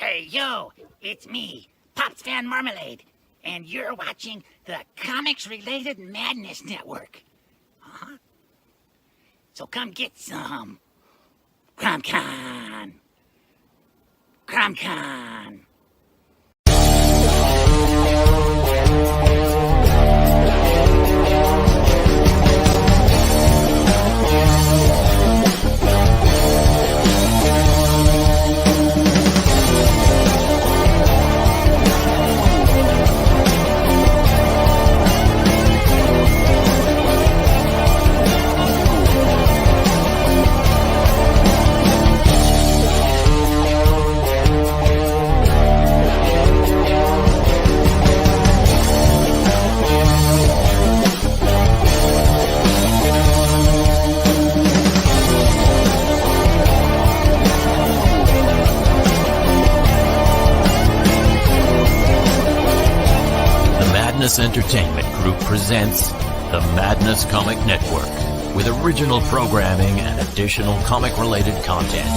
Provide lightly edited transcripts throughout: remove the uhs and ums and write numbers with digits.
Hey, yo, it's me, Pops Fan Marmalade, and you're watching the Comics-Related Madness Network. Uh-huh. So come get some. CromCon. CromCon. Entertainment Group presents the Madness Comic Network with original programming and additional comic-related content.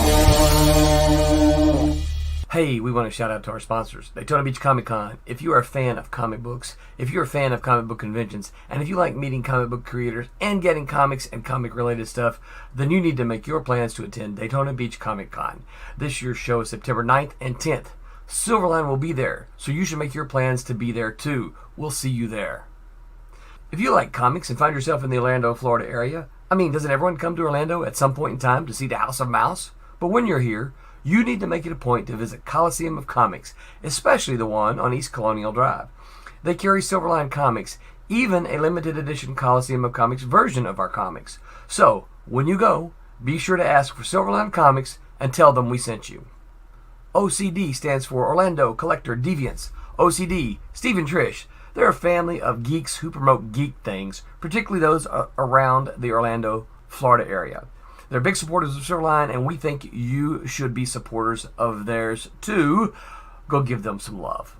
Hey, we want to shout out to our sponsors, Daytona Beach Comic Con. If you are a fan of comic books, if you're a fan of comic book conventions, and if you like meeting comic book creators and getting comics and comic-related stuff, then you need to make your plans to attend Daytona Beach Comic Con. This year's show is September 9th and 10th. Silverline will be there, so you should make your plans to be there too. We'll see you there. If you like comics and find yourself in the Orlando, Florida area, doesn't everyone come to Orlando at some point in time to see the House of Mouse? But when you're here, you need to make it a point to visit Coliseum of Comics, especially the one on East Colonial Drive. They carry Silverline Comics, even a limited edition Coliseum of Comics version of our comics. So, when you go, be sure to ask for Silverline Comics and tell them we sent you. OCD stands for Orlando Collector Deviants. OCD, Steve and Trish, they're a family of geeks who promote geek things, particularly those around the Orlando, Florida area. They're big supporters of Silverline, and we think you should be supporters of theirs too. Go give them some love.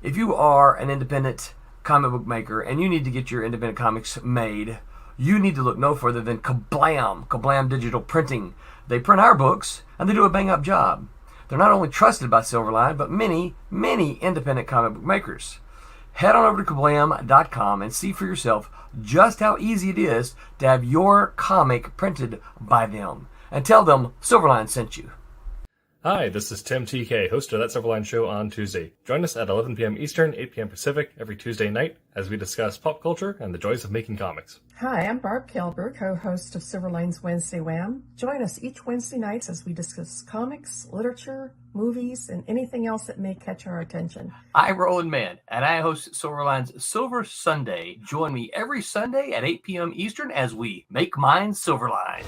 If you are an independent comic book maker and you need to get your independent comics made, you need to look no further than Kablam Digital Printing. They print our books, and they do a bang-up job. They're not only trusted by Silverline, but many, many independent comic book makers. Head on over to kablam.com and see for yourself just how easy it is to have your comic printed by them. And tell them Silverline sent you. Hi, this is Tim TK, host of That Silverline Show on Tuesday. Join us at 11 p.m. Eastern, 8 p.m. Pacific every Tuesday night as we discuss pop culture and the joys of making comics. Hi, I'm Barb Kelber, co-host of Silverline's Wednesday Wham. Join us each Wednesday nights as we discuss comics, literature, movies, and anything else that may catch our attention. I'm Roland Mann, and I host Silverline's Silver Sunday. Join me every Sunday at 8 p.m. Eastern as we make mine Silverline.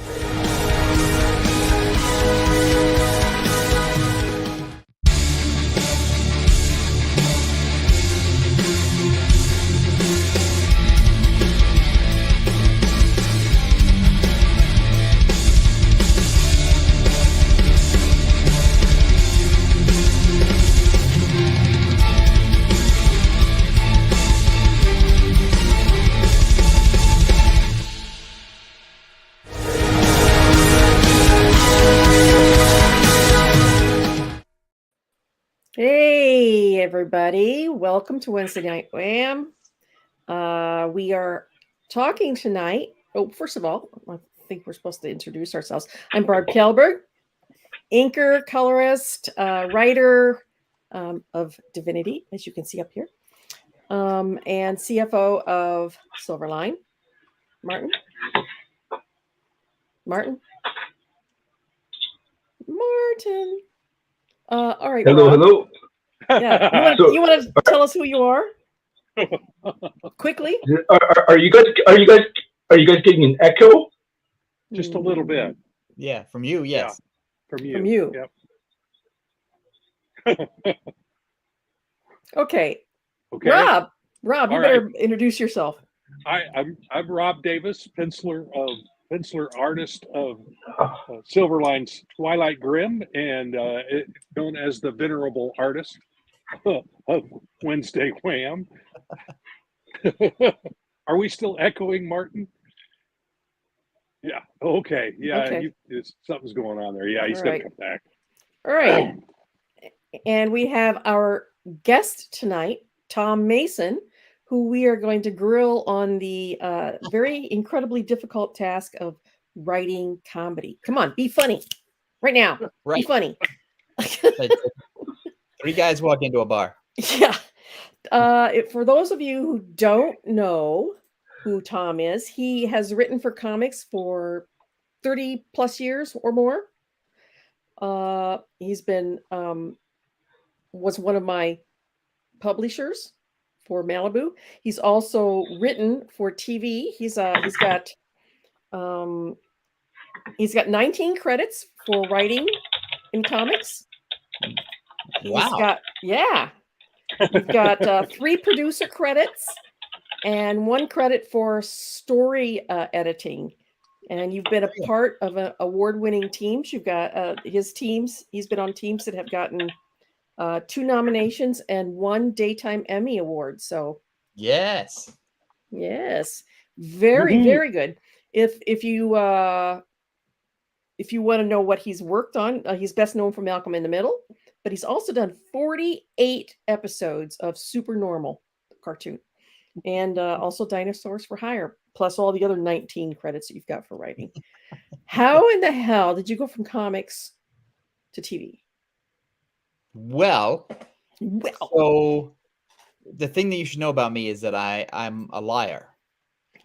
Hey, everybody. Welcome to Wednesday Night Wham. We are talking tonight. Oh, first of all, I think we're supposed to introduce ourselves. I'm Barb Kelberg, inker, colorist, writer of Divinity, as you can see up here, and CFO of Silverline. Martin? All right. Hello. Yeah. You want to tell us who you are? Quickly. Are you guys getting an echo? Just a little bit. Yeah, from you. Yes. Yeah, from you. Yep. Okay. Okay. Rob, you All better right. introduce yourself. I'm Rob Davis, penciler artist of Silverline's Twilight Grim, and known as the Venerable Artist of Wednesday Wham. Are we still echoing, Martin? Yeah. Okay. Yeah. Okay. Something's going on there. Yeah. He's going to come back. All right. And we have our guest tonight, Tom Mason, who we are going to grill on the very incredibly difficult task of writing comedy. Come on, be funny right now. Be Right. funny. Three guys walk into a bar. Yeah. For those of you who don't know who Tom is, he has written for comics for 30 plus years or more. He's been was one of my publishers for Malibu. He's also written for TV. He's got 19 credits for writing in comics. Wow. We've got 3 producer credits and 1 credit for story editing. And you've been a part of an award-winning teams. You've got his teams. He's been on teams that have gotten 2 nominations and 1 Daytime Emmy Award. So Yes. very, very good. If you want to know what he's worked on, he's best known for Malcolm in the Middle, but he's also done 48 episodes of SuperNormal cartoon, and also Dinosaurs For Hire, plus all the other 19 credits that you've got for writing. How in the hell did you go from comics to TV? Well, so the thing that you should know about me is that I'm a liar.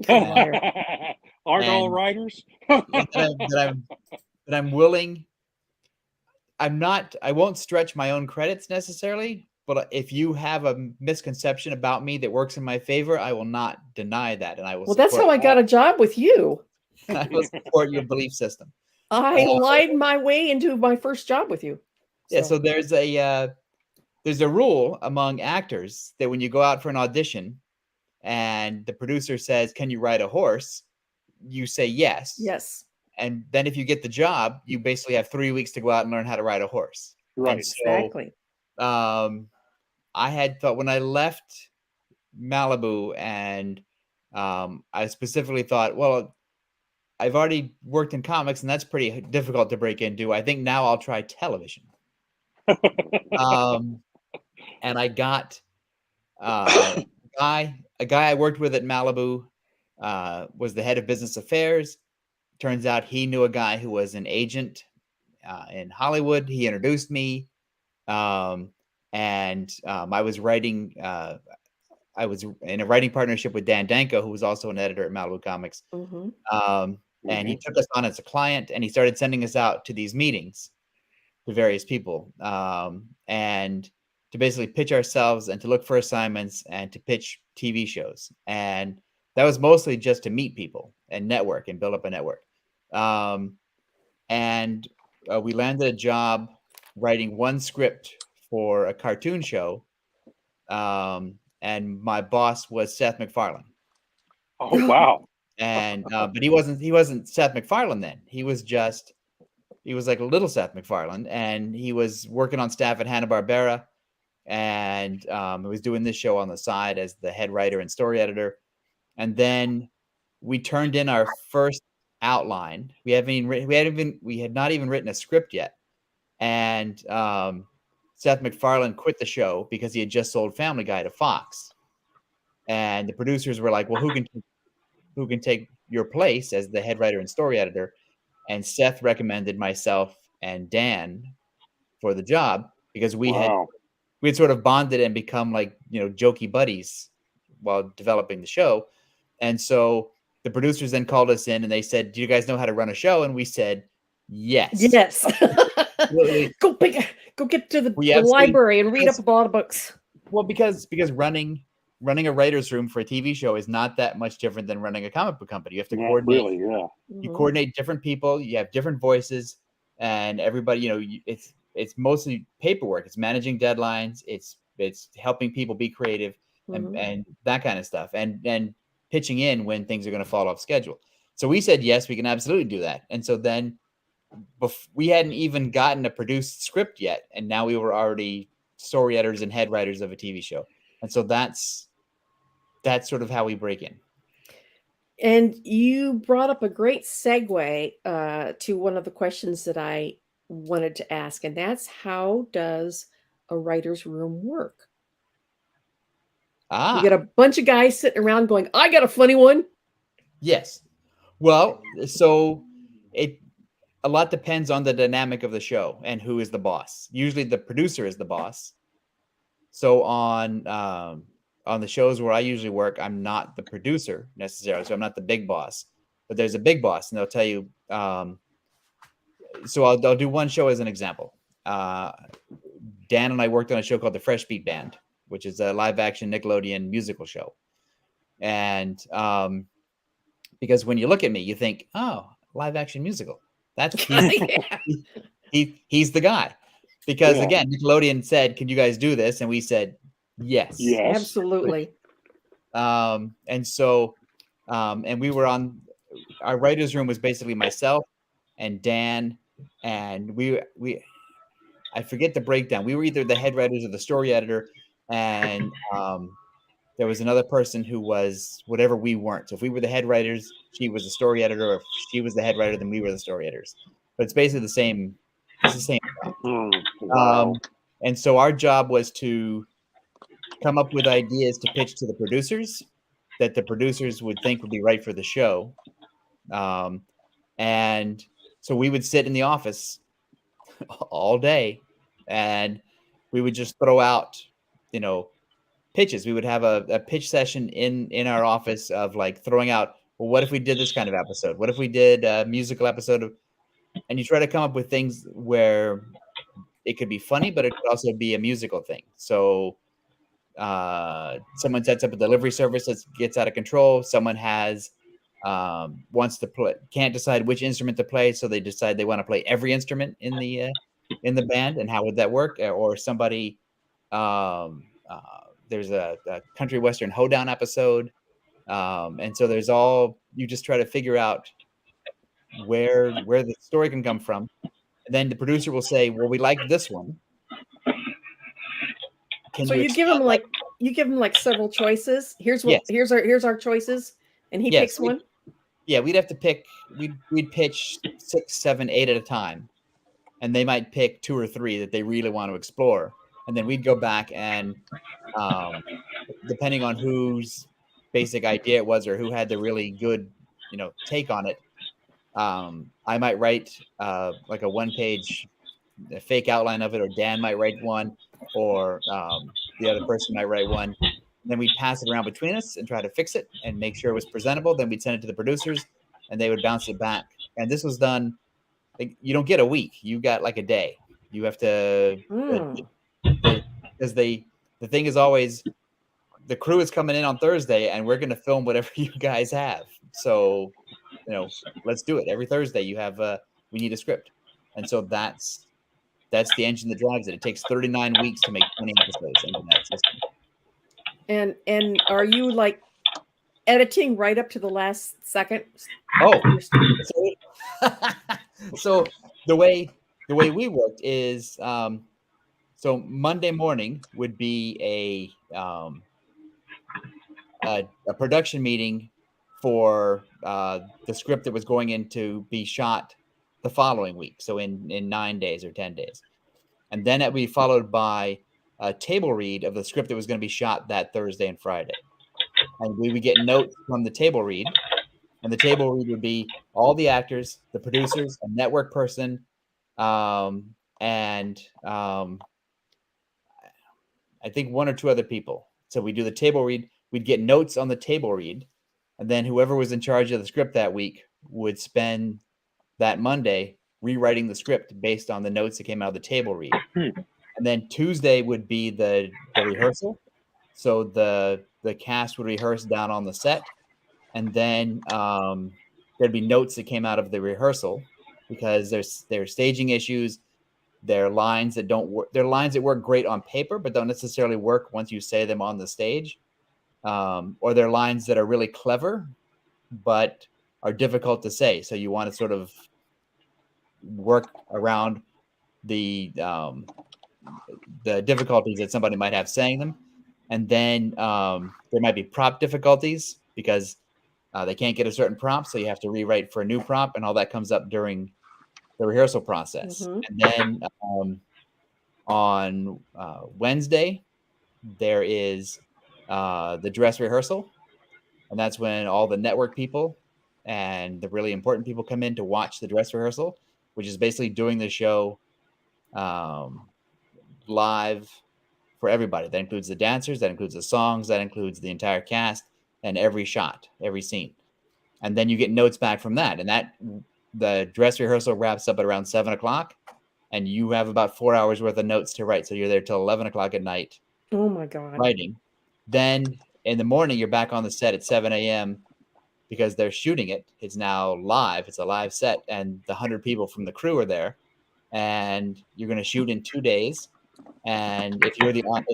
Aren't all And- writers? that I'm willing. I won't stretch my own credits necessarily, but if you have a misconception about me that works in my favor, I will not deny that, and I will. Well, that's how I got a job with you. I will support your belief system. I lied my way into my first job with you. Yeah, so there's a rule among actors that when you go out for an audition and the producer says, "Can you ride a horse?" you say yes. Yes. And then if you get the job, you basically have 3 weeks to go out and learn how to ride a horse. Right. And so, Exactly. I had thought when I left Malibu, and I specifically thought, well, I've already worked in comics, and that's pretty difficult to break into. I think now I'll try television. And I got a guy I worked with at Malibu was the head of business affairs. Turns out he knew a guy who was an agent in Hollywood. He introduced me, and I was writing. I was in a writing partnership with Dan Danko, who was also an editor at Malibu Comics. And he took us on as a client, and he started sending us out to these meetings to various people, and to basically pitch ourselves and to look for assignments and to pitch TV shows. And that was mostly just to meet people and network and build up a network. And we landed a job writing 1 script for a cartoon show. And my boss was Seth MacFarlane. Oh, wow. And but he wasn't Seth MacFarlane then. He was like a little Seth MacFarlane, and he was working on staff at Hanna-Barbera, and he was doing this show on the side as the head writer and story editor. And then we turned in our first outline. We had not even written a script yet. And Seth MacFarlane quit the show because he had just sold Family Guy to Fox. And the producers were like, well, who can take your place as the head writer and story editor? And Seth recommended myself and Dan for the job because we had sort of bonded and become like, jokey buddies while developing the show. And so the producers then called us in and they said, do you guys know how to run a show? And we said, yes. Yes. Go get to the library and read up a lot of books. Well, because running a writer's room for a TV show is not that much different than running a comic book company. You have to coordinate. Really, yeah. You coordinate different people. You have different voices, and everybody. It's mostly paperwork. It's managing deadlines. It's helping people be creative and that kind of stuff, and pitching in when things are going to fall off schedule. So we said yes, we can absolutely do that. And so then we hadn't even gotten a produced script yet, and now we were already story editors and head writers of a TV show. And so that's sort of how we break in. And you brought up a great segue to one of the questions that I wanted to ask, and that's how does a writer's room work? Ah, You get a bunch of guys sitting around going, I got a funny one. yes. Well, so a lot depends on the dynamic of the show and who is the boss. Usually the producer is the boss. So on the shows where I usually work, I'm not the producer necessarily. So I'm not the big boss, but there's a big boss, and they'll tell you. So I'll do one show as an example. Dan and I worked on a show called The Fresh Beat Band, which is a live action Nickelodeon musical show. And because when you look at me, you think, oh, live action musical. That's he's the guy. Because again, Nickelodeon said, can you guys do this? And we said, yes. Absolutely. And so, and we were on, our writer's room was basically myself and Dan, and I forget the breakdown. We were either the head writers or the story editor, and there was another person who was whatever we weren't. So if we were the head writers, she was the story editor, or if she was the head writer, then we were the story editors. But it's basically the same. It's the same job. Wow. And so our job was to come up with ideas to pitch to the producers that the producers would think would be right for the show. And so we would sit in the office all day, and we would just throw out, pitches. We would have a pitch session in our office of like throwing out, well, what if we did this kind of episode? What if we did a musical episode of, and you try to come up with things where it could be funny, but it could also be a musical thing. So someone sets up a delivery service that gets out of control. Someone has wants to play, can't decide which instrument to play, so they decide they want to play every instrument in the band. And how would that work? Or somebody there's a country western hoedown episode, and so there's all, you just try to figure out where the story can come from. And then the producer will say, well, we like this one. So you give him like several choices. Here's here's our choices, and he picks one. Yeah, we'd have to pick. We'd pitch 6, 7, 8 at a time, and they might pick 2 or 3 that they really want to explore, and then we'd go back and, depending on whose basic idea it was or who had the really good, take on it, I might write like a 1-page fake outline of it, or Dan might write one, or the other person might write one. And then we'd pass it around between us and try to fix it and make sure it was presentable. Then we'd send it to the producers, and they would bounce it back. And this was done. You don't get a week; you got like a day. You have to, because the thing is always, the crew is coming in on Thursday, and we're going to film whatever you guys have. So, let's do it. Every Thursday, you have we need a script, and so that's the engine that drives it. It takes 39 weeks to make 20 episodes into that system. And are you like editing right up to the last second? Oh, so the way we worked is, so Monday morning would be a production meeting for the script that was going in to be shot the following week. So in 9 days or 10 days. And then it would be followed by a table read of the script that was going to be shot that Thursday and Friday. And we would get notes from the table read. And the table read would be all the actors, the producers, a network person, and I think 1 or 2 other people. So we do the table read. We'd get notes on the table read. And then whoever was in charge of the script that week would spend that Monday rewriting the script based on the notes that came out of the table read. And then Tuesday would be the rehearsal. So the cast would rehearse down on the set. And then there'd be notes that came out of the rehearsal, because there's staging issues. There are lines that don't work. There are lines that work great on paper, but don't necessarily work once you say them on the stage. Or there are lines that are really clever, but are difficult to say. So you want to sort of work around the difficulties that somebody might have saying them. And then there might be prop difficulties, because they can't get a certain prompt, so you have to rewrite for a new prompt, and all that comes up during the rehearsal process. And then On Wednesday, there is the dress rehearsal, and that's when all the network people and the really important people come in to watch the dress rehearsal, which is basically doing the show live for everybody. That includes the dancers, that includes the songs, that includes the entire cast and every shot, every scene. And then you get notes back from that. And the dress rehearsal wraps up at around 7 o'clock, and you have about 4 hours worth of notes to write. So you're there till 11 o'clock at night. Oh my God. Writing. Then in the morning, you're back on the set at 7 a.m. because they're shooting it. It's now live. It's a live set, and the 100 people from the crew are there. And you're going to shoot in 2 days. And if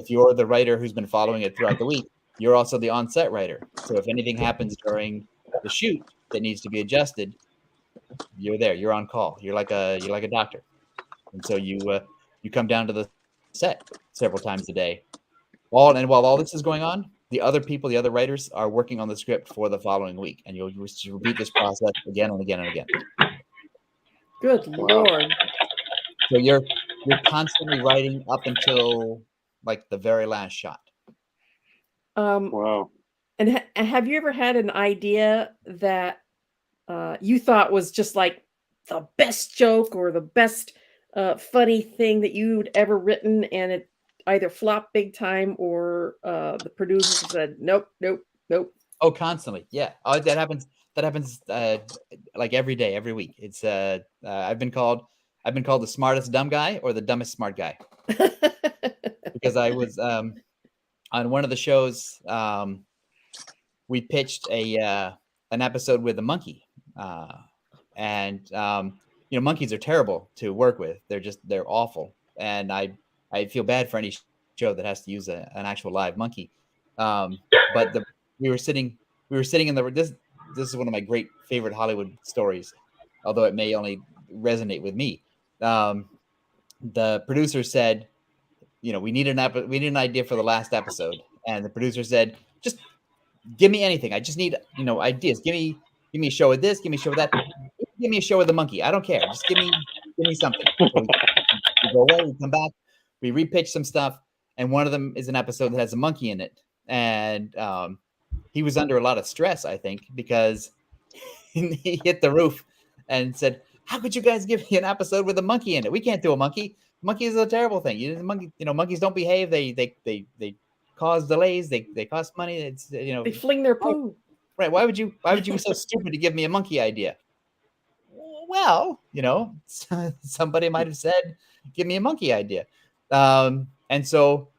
you're the writer who's been following it throughout the week, you're also the on-set writer. So if anything happens during the shoot that needs to be adjusted, you're there. You're on call. You're like a doctor. And so you come down to the set several times a day. While all this is going on, the other writers are working on the script for the following week, and you'll repeat this process again and again and again. Good Lord. So you're constantly writing up until like the very last shot. Wow. And have you ever had an idea that you thought was just like the best joke or the best funny thing that you'd ever written, and it either flopped big time or the producer said, nope. Oh, constantly. Yeah. Oh, that happens like every day, every week. It's I've been called the smartest dumb guy or the dumbest smart guy. Because I was on one of the shows, we pitched an episode with a monkey. And monkeys are terrible to work with. They're awful. And I feel bad for any show that has to use an actual live monkey. But we were sitting in this is one of my great favorite Hollywood stories, although it may only resonate with me. The producer said, we need an idea for the last episode. And the producer said, just give me anything. I just need, ideas. Give me a show with this, give me a show with that. Give me a show with a monkey. I don't care. Just give me something. So we go away, we come back, we repitch some stuff, and one of them is an episode that has a monkey in it. And he was under a lot of stress, I think, because he hit the roof and said, how could you guys give me an episode with a monkey in it? We can't do a monkey. Monkey is a terrible thing. Monkeys don't behave. They cause delays. They cost money. It's they fling their poo. Right. Why would you be so stupid to give me a monkey idea? Well, somebody might have said, give me a monkey idea. And so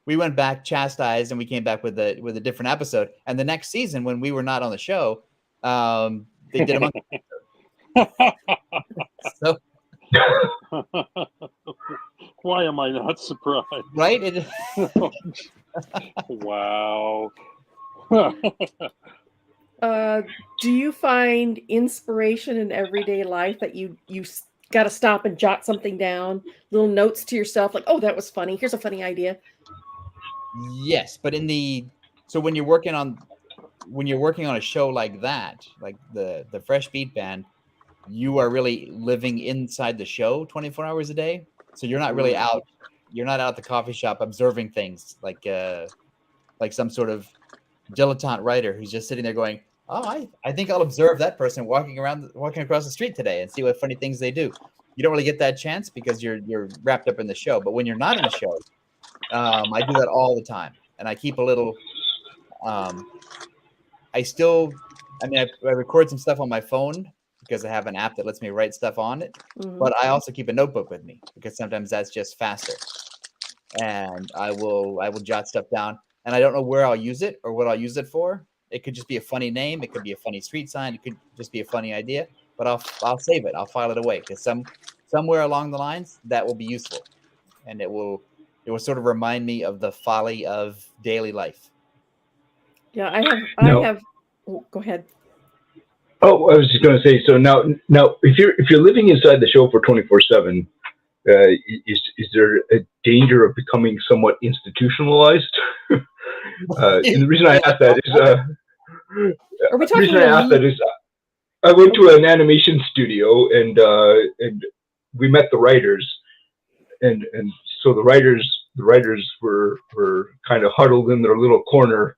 we went back, chastised, and we came back with a different episode. And the next season, when we were not on the show, they did a monkey episode. So, why am I not surprised? Right? Wow. Do you find inspiration in everyday life that you got to stop and jot something down, little notes to yourself, like, oh, that was funny. Here's a funny idea. Yes, but when you're working on a show like that, like the Fresh Beat Band, you are really living inside the show 24 hours a day. So you're not really out. You're not out at the coffee shop observing things like some sort of dilettante writer who's just sitting there going, oh, I think I'll observe that person walking across the street today and see what funny things they do. You don't really get that chance because you're wrapped up in the show. But when you're not in the show, I do that all the time, and I keep a little. I record some stuff on my phone because I have an app that lets me write stuff on it. Mm-hmm. But I also keep a notebook with me because sometimes that's just faster, and I will jot stuff down. And I don't know where I'll use it or what I'll use it for. It could just be a funny name. It could be a funny street sign. It could just be a funny idea. But I'll save it. I'll file it away because somewhere along the lines that will be useful, and it will sort of remind me of the folly of daily life. Yeah, I have. Oh, go ahead. Oh, I was just going to say. So now, if you're living inside the show for 24/7, is there a danger of becoming somewhat institutionalized? And the reason I ask that is, I went to an animation studio and we met the writers, and so the writers were kind of huddled in their little corner,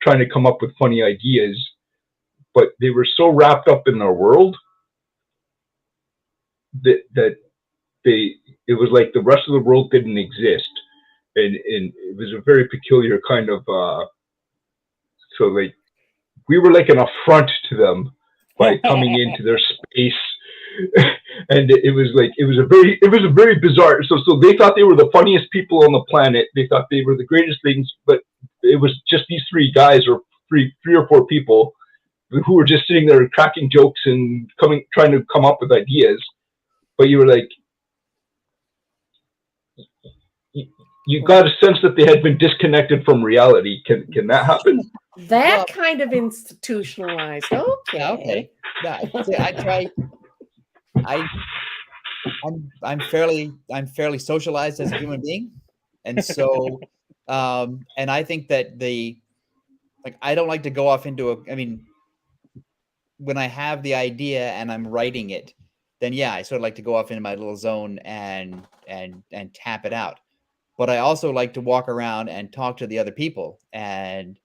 trying to come up with funny ideas, but they were so wrapped up in their world that it was like the rest of the world didn't exist, and it was a very peculiar kind of so like we were like an affront to them by coming into their space. And it was a very bizarre. So they thought they were the funniest people on the planet. They thought they were the greatest things, but it was just these three guys or three or four people who were just sitting there cracking jokes and trying to come up with ideas. But you were like, you got a sense that they had been disconnected from reality. Can that happen? That kind of institutionalized. Okay. Okay. Yeah, I try. I'm fairly socialized as a human being, and so and I think that I don't like to go off into I mean, when I have the idea and I'm writing it, then yeah, I sort of like to go off into my little zone and tap it out. But I also like to walk around and talk to the other people and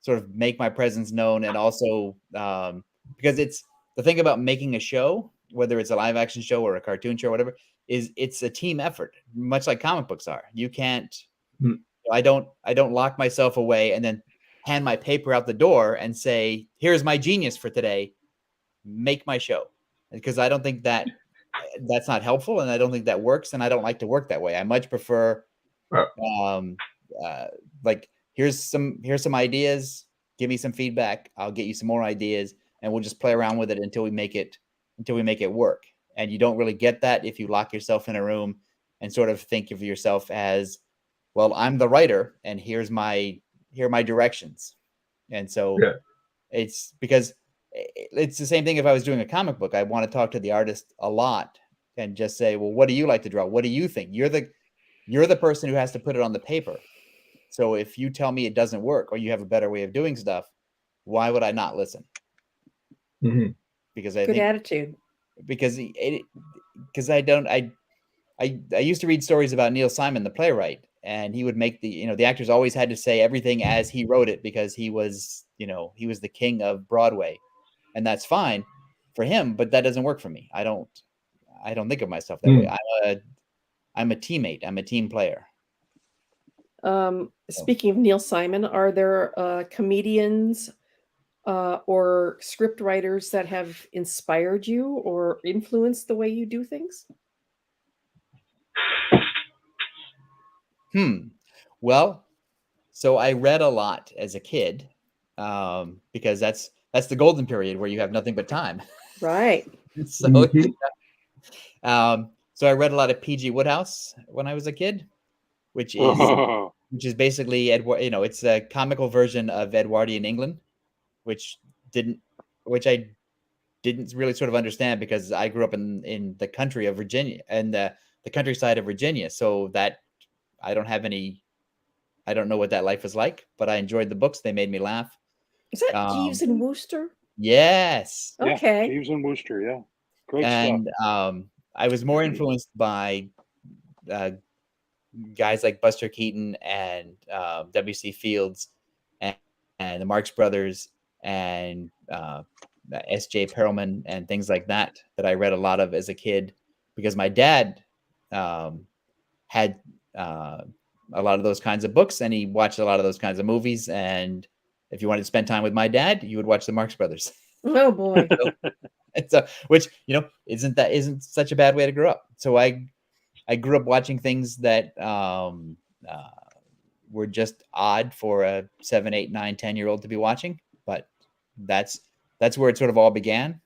sort of make my presence known, and also because it's the thing about making a show, whether it's a live action show or a cartoon show or whatever, is it's a team effort, much like comic books are. You can't, I don't lock myself away and then hand my paper out the door and say, here's my genius for today, make my show. Because I don't think that's not helpful, and I don't think that works, and I don't like to work that way. I much prefer like here's some ideas, give me some feedback, I'll get you some more ideas, and we'll just play around with it until we make it work. And you don't really get that if you lock yourself in a room and sort of think of yourself as, well, I'm the writer and here are my directions. And so it's because it's the same thing. If I was doing a comic book, I want to talk to the artist a lot and just say, well, what do you like to draw? What do you think? You're the person who has to put it on the paper. So if you tell me it doesn't work or you have a better way of doing stuff, why would I not listen? Mm-hmm. Because I Good think, attitude. Because I used to read stories about Neil Simon, the playwright, and he would make the actors always had to say everything as he wrote it because he was the king of Broadway, and that's fine for him, but that doesn't work for me. I don't think of myself that way. I'm a teammate. I'm a team player. Speaking of Neil Simon, are there comedians or script writers that have inspired you or influenced the way you do things? Well, so I read a lot as a kid because that's the golden period where you have nothing but time. Right. So, so I read a lot of P.G. Wodehouse when I was a kid, which is basically it's a comical version of Edwardian England, which I didn't really sort of understand because I grew up in the country of Virginia and the countryside of Virginia. So that I don't know what that life was like, but I enjoyed the books. They made me laugh. Is that Jeeves and Wooster? Yes. Okay. Jeeves and Wooster, yeah. Great stuff. And I was more influenced by guys like Buster Keaton and W.C. Fields and the Marx Brothers and S.J. Perelman and things like that I read a lot of as a kid because my dad had a lot of those kinds of books and he watched a lot of those kinds of movies. And if you wanted to spend time with my dad, you would watch the Marx Brothers. Oh boy. So, which, isn't such a bad way to grow up. So I grew up watching things that were just odd for a 7, 8, 9, 10-year-old to be watching, but that's where it sort of all began.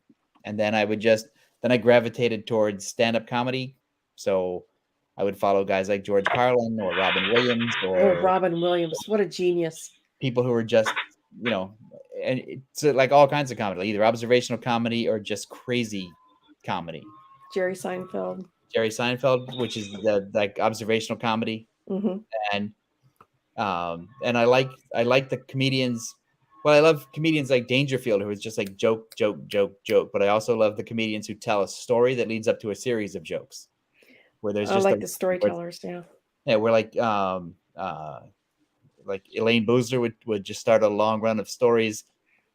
And then I gravitated towards stand-up comedy. So I would follow guys like George Carlin or Robin Williams Robin Williams, what a genius. People who are just, and it's like all kinds of comedy, either observational comedy or just crazy comedy. Jerry Seinfeld, which is the like observational comedy. Mm-hmm. And I like the comedians. Well, I love comedians like Dangerfield, who is just like joke. But I also love the comedians who tell a story that leads up to a series of jokes. Where there's just like the storytellers, yeah. Yeah, where like Elaine Boozler would just start a long run of stories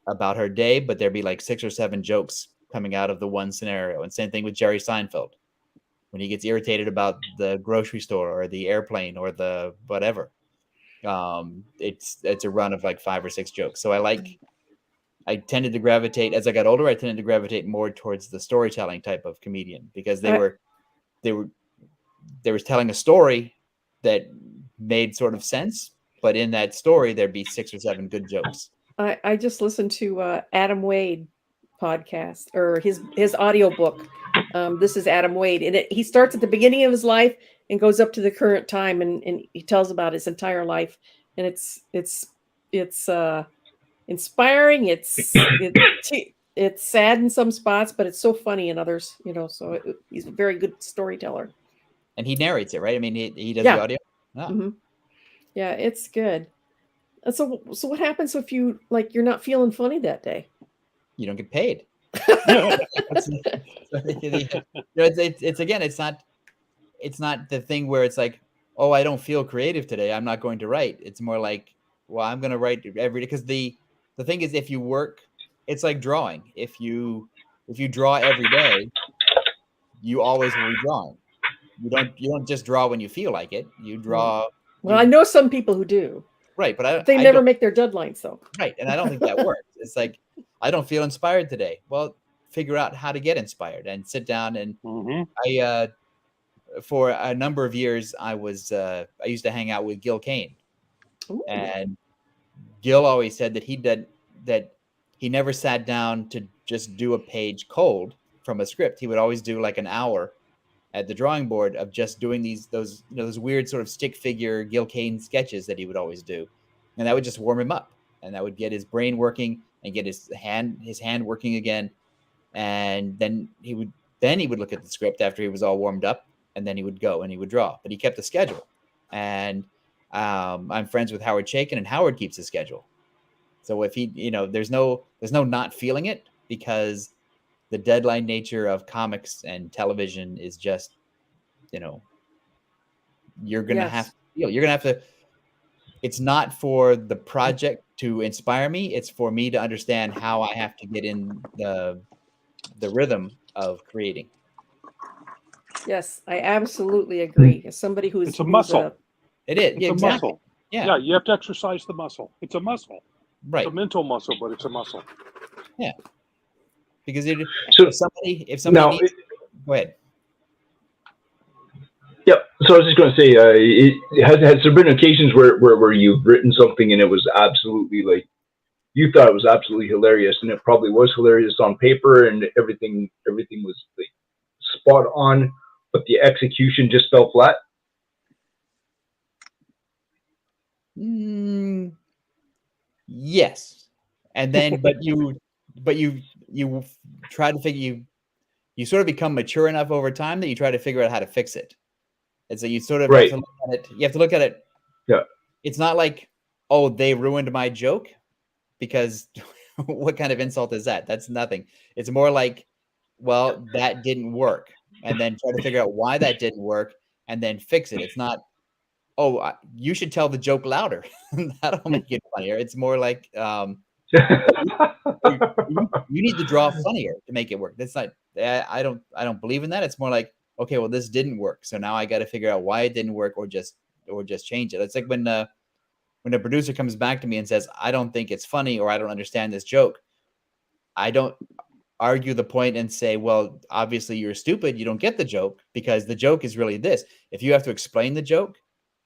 about her day, but there'd be like 6 or 7 jokes coming out of the one scenario. And same thing with Jerry Seinfeld. When he gets irritated about the grocery store or the airplane or the whatever, it's a run of like 5 or 6 jokes. So I tended to gravitate, as I got older, I tended to gravitate more towards the storytelling type of comedian, because they were telling a story that made sort of sense, but in that story there'd be 6 or 7 good jokes. I just listened to Adam Wade podcast, or his audiobook. This is Adam Wade, and he starts at the beginning of his life and goes up to the current time, and he tells about his entire life, and it's inspiring. It's sad in some spots, but it's so funny in others, so he's a very good storyteller. And he narrates it, right? I mean, he does Yeah. the audio. Oh. Mm-hmm. Yeah, it's good. And so what happens if you're not feeling funny that day? You don't get paid. It's not the thing where it's like, oh, I don't feel creative today, I'm not going to write. It's more like, well, I'm going to write every day. Because the thing is, if you work, it's like drawing. If you draw every day, you always will be drawing. You don't just draw when you feel like it. You draw. Well, I know some people who do. Right, but they I never don't make their deadlines, though. Right, and I don't think that works. It's like, I don't feel inspired today. Well, figure out how to get inspired and sit down. And I, for a number of years, I used to hang out with Gil Kane. Ooh. And Gil always said that he never sat down to just do a page cold from a script. He would always do like an hour at the drawing board of just doing those weird sort of stick figure Gil Kane sketches that he would always do, and that would just warm him up, and that would get his brain working and get his hand working again. And then he would look at the script after he was all warmed up, and then he would go and he would draw. But he kept the schedule, and I'm friends with Howard Chaykin, and Howard keeps the schedule. So if he, there's no not feeling it, because the deadline nature of comics and television is just, you're going to have to feel. You're going to have to. It's not for the project to inspire me. It's for me to understand how I have to get in the rhythm of creating. Yes, I absolutely agree. As somebody who's it's a muscle. It is. It's a muscle. Yeah, you have to exercise the muscle. It's a muscle. Right. It's a mental muscle, but it's a muscle. Yeah. Because if somebody now, needs, go ahead. Yep. So I was just going to say, has there been occasions where you've written something and it was absolutely like, you thought it was absolutely hilarious, and it probably was hilarious on paper, and everything was like spot on, but the execution just fell flat? Yes. And then, but you try to figure, you sort of become mature enough over time that you try to figure out how to fix it. And so you sort of have to look at it. You have to look at it. Yeah. It's not like, oh, they ruined my joke, because what kind of insult is that? That's nothing. It's more like, well, that didn't work. And then try to figure out why that didn't work and then fix it. It's not, oh, you should tell the joke louder. That'll make it funnier. It's more like, you need to draw funnier to make it work. That's not, I don't believe in that. It's more like, okay, well, this didn't work, so now I got to figure out why it didn't work, or just change it. It's like when a producer comes back to me and says, I don't think it's funny, or I don't understand this joke. I don't argue the point and say, well, obviously you're stupid, you don't get the joke, because the joke is really this. If you have to explain the joke,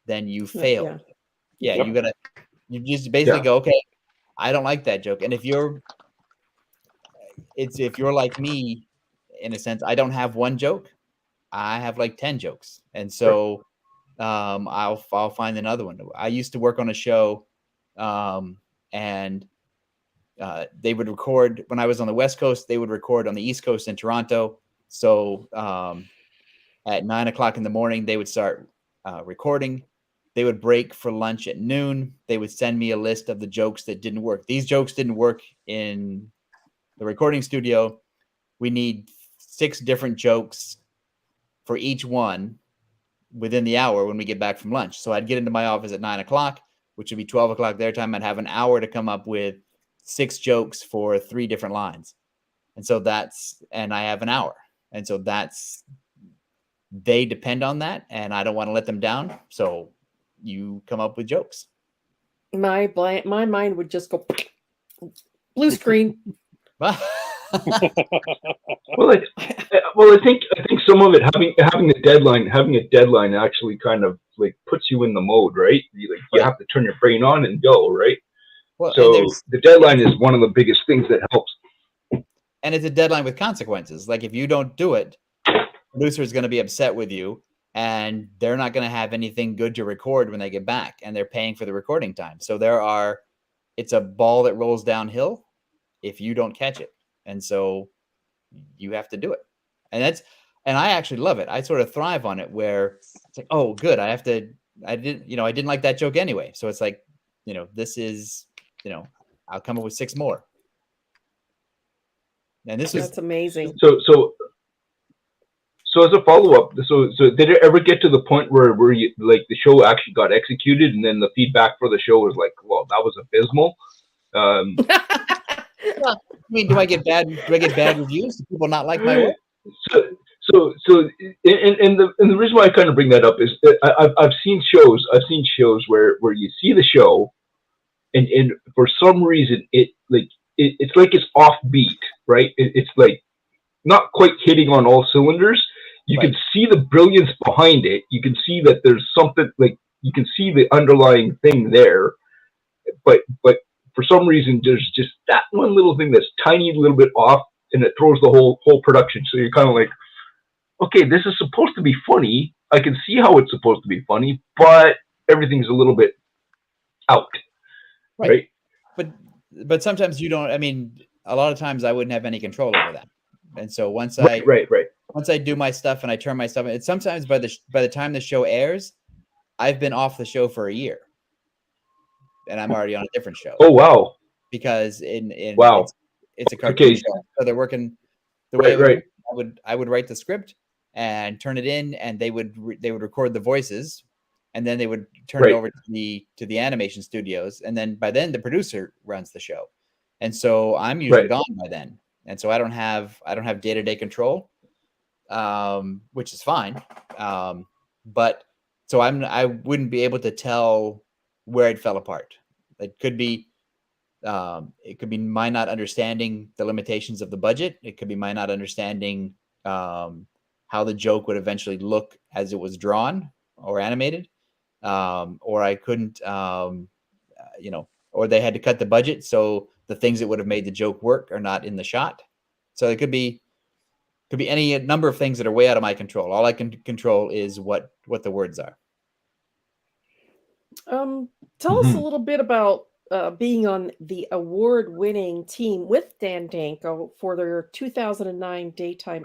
then you failed. Yeah, yep. You just basically go, okay, I don't like that joke. And if you're like me, in a sense, I don't have one joke, I have like 10 jokes. And so I'll find another one. I used to work on a show, and they would record when I was on the West Coast, they would record on the East Coast in Toronto. So at 9 o'clock in the morning, they would start recording. They would break for lunch at noon. They would send me a list of the jokes that didn't work. These jokes didn't work in the recording studio. We need 6 different jokes for each one. within the hour when we get back from lunch. So I'd get into my office at 9 o'clock, which would be 12 o'clock their time. I'd have an hour to come up with 6 jokes for 3 different lines. And so and I have an hour. And so they depend on that, and I don't want to let them down. So you come up with jokes. My mind would just go blue screen. Well, I think some of it having a deadline actually kind of like puts you in the mode, right? You have to turn your brain on and go, right? Well, so the deadline is one of the biggest things that helps. And it's a deadline with consequences. Like if you don't do it, the producer is going to be upset with you, and they're not going to have anything good to record when they get back, and they're paying for the recording time. So it's a ball that rolls downhill if you don't catch it. And so you have to do it. And I actually love it. I sort of thrive on it, where it's like, oh, good. I didn't like that joke anyway. So it's like, this is, I'll come up with 6 more. And that's amazing. So as a follow-up, so did it ever get to the point where you, like, the show actually got executed, and then the feedback for the show was like, well, that was abysmal? Well, I mean, do I get bad reviews? Do people not like my work? So the reason why I kind of bring that up is that I've seen shows where you see the show, and for some reason it's like it's offbeat, right? It's like not quite hitting on all cylinders. You can see the brilliance behind it. You can see that there's something, like, you can see the underlying thing there, but for some reason there's just that one little thing that's tiny little bit off, and it throws the whole production. So you're kind of like, okay, this is supposed to be funny. I can see how it's supposed to be funny, but everything's a little bit out, right? But sometimes you don't. I mean, a lot of times I wouldn't have any control over that. And so once I do my stuff and I turn my stuff, it's sometimes by the time the show airs, I've been off the show for a year, and I'm already on a different show. Oh wow! Because it's a cartoon show, so they're working the way I would write the script and turn it in, and they would record the voices, and then they would turn it over to the animation studios, and then by then the producer runs the show, and so I'm usually gone by then. And so I don't have day-to-day control, which is fine. But so I wouldn't be able to tell where it fell apart. It could be my not understanding the limitations of the budget. It could be my not understanding how the joke would eventually look as it was drawn or animated, or I couldn't, or they had to cut the budget, so the things that would have made the joke work are not in the shot. So it could be any number of things that are way out of my control. All I can control is what the words are. Tell us a little bit about being on the award-winning team with Dan Danko for their 2009 Daytime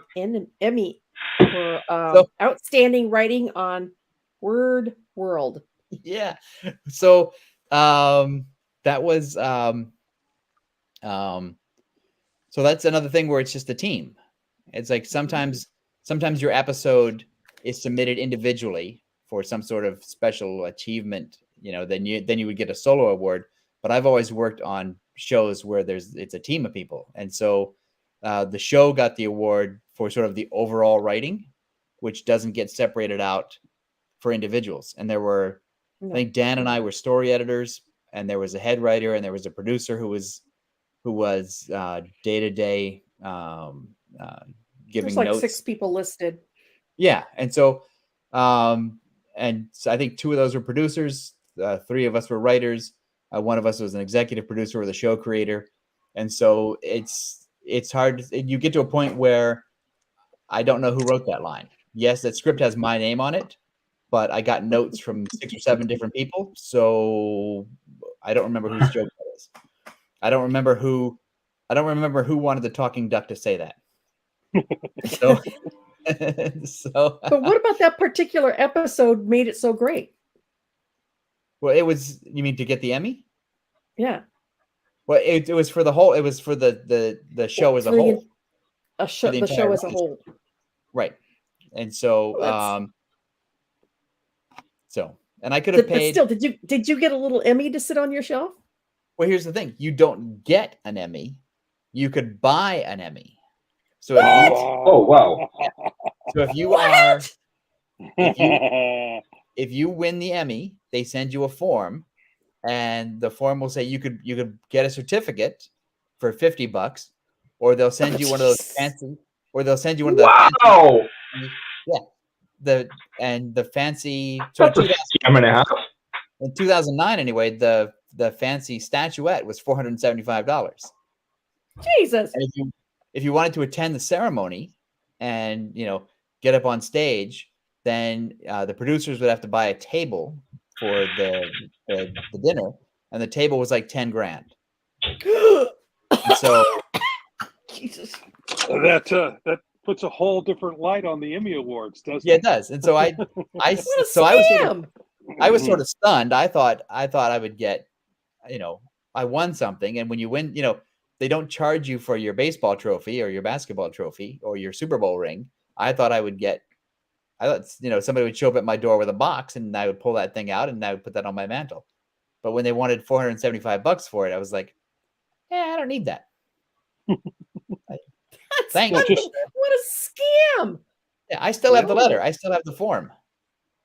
Emmy for outstanding writing on Word World. Yeah. So that was so that's another thing where it's just a team. It's like sometimes your episode is submitted individually for some sort of special achievement, then you would get a solo award. But I've always worked on shows where it's a team of people. And so the show got the award for sort of the overall writing, which doesn't get separated out for individuals. And there were, I think Dan and I were story editors, and there was a head writer, and there was a producer who was day-to-day giving There's notes. 6 people listed. Yeah. And so I think 2 of those were producers. 3 of us were writers. One of us was an executive producer or the show creator. And so it's hard. You get to a point where I don't know who wrote that line. Yes, that script has my name on it, but I got notes from 6 or 7 different people. So I don't remember whose joke that is. I don't remember who wanted the talking duck to say that. But what about that particular episode made it so great? Well, you mean to get the Emmy? Yeah. Well, it was for the whole. It was for the show as a whole. The show as a whole. Right. And so So, and I could have But paid. still, did you get a little Emmy to sit on your shelf? Well, here's the thing: you don't get an Emmy. You could buy an Emmy. So if you, Oh, wow. so if you are, if you win the Emmy, they send you a form, and the form will say you could get a certificate for $50, or they'll send you one of those fancy, or they'll send you one of the Wow. the fancy. So That's a scam and a half. in 2009, anyway, the fancy statuette was $475. Jesus. And if you wanted to attend the ceremony and get up on stage, then the producers would have to buy a table for the dinner, and the table was like 10 grand. And so Jesus. That puts a whole different light on the Emmy Awards, doesn't yeah, it? it does. And so I What a so scam. I was sort of stunned. I thought I would get, I won something. And when you win, they don't charge you for your baseball trophy or your basketball trophy or your Super Bowl ring. I thought somebody would show up at my door with a box, and I would pull that thing out and I would put that on my mantle. But when they wanted $475 for it, I was like, I don't need that. Thanks. What a scam. Yeah, I still have the letter. I still have the form.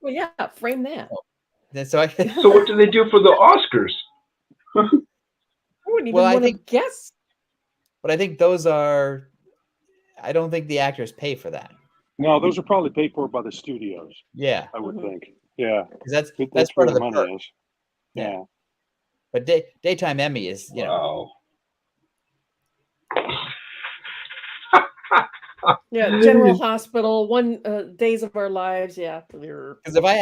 Well, yeah, frame that. And so So what do they do for the Oscars? I wouldn't even Well, want to guess. But I think those are. I don't think the actors pay for that. No, those are probably paid for by the studios. Yeah, I would think. Yeah, because that's that's part where of the money perk. is. Yeah. But daytime Emmy is Wow. Yeah, General Hospital, Days of Our Lives. Yeah, because if I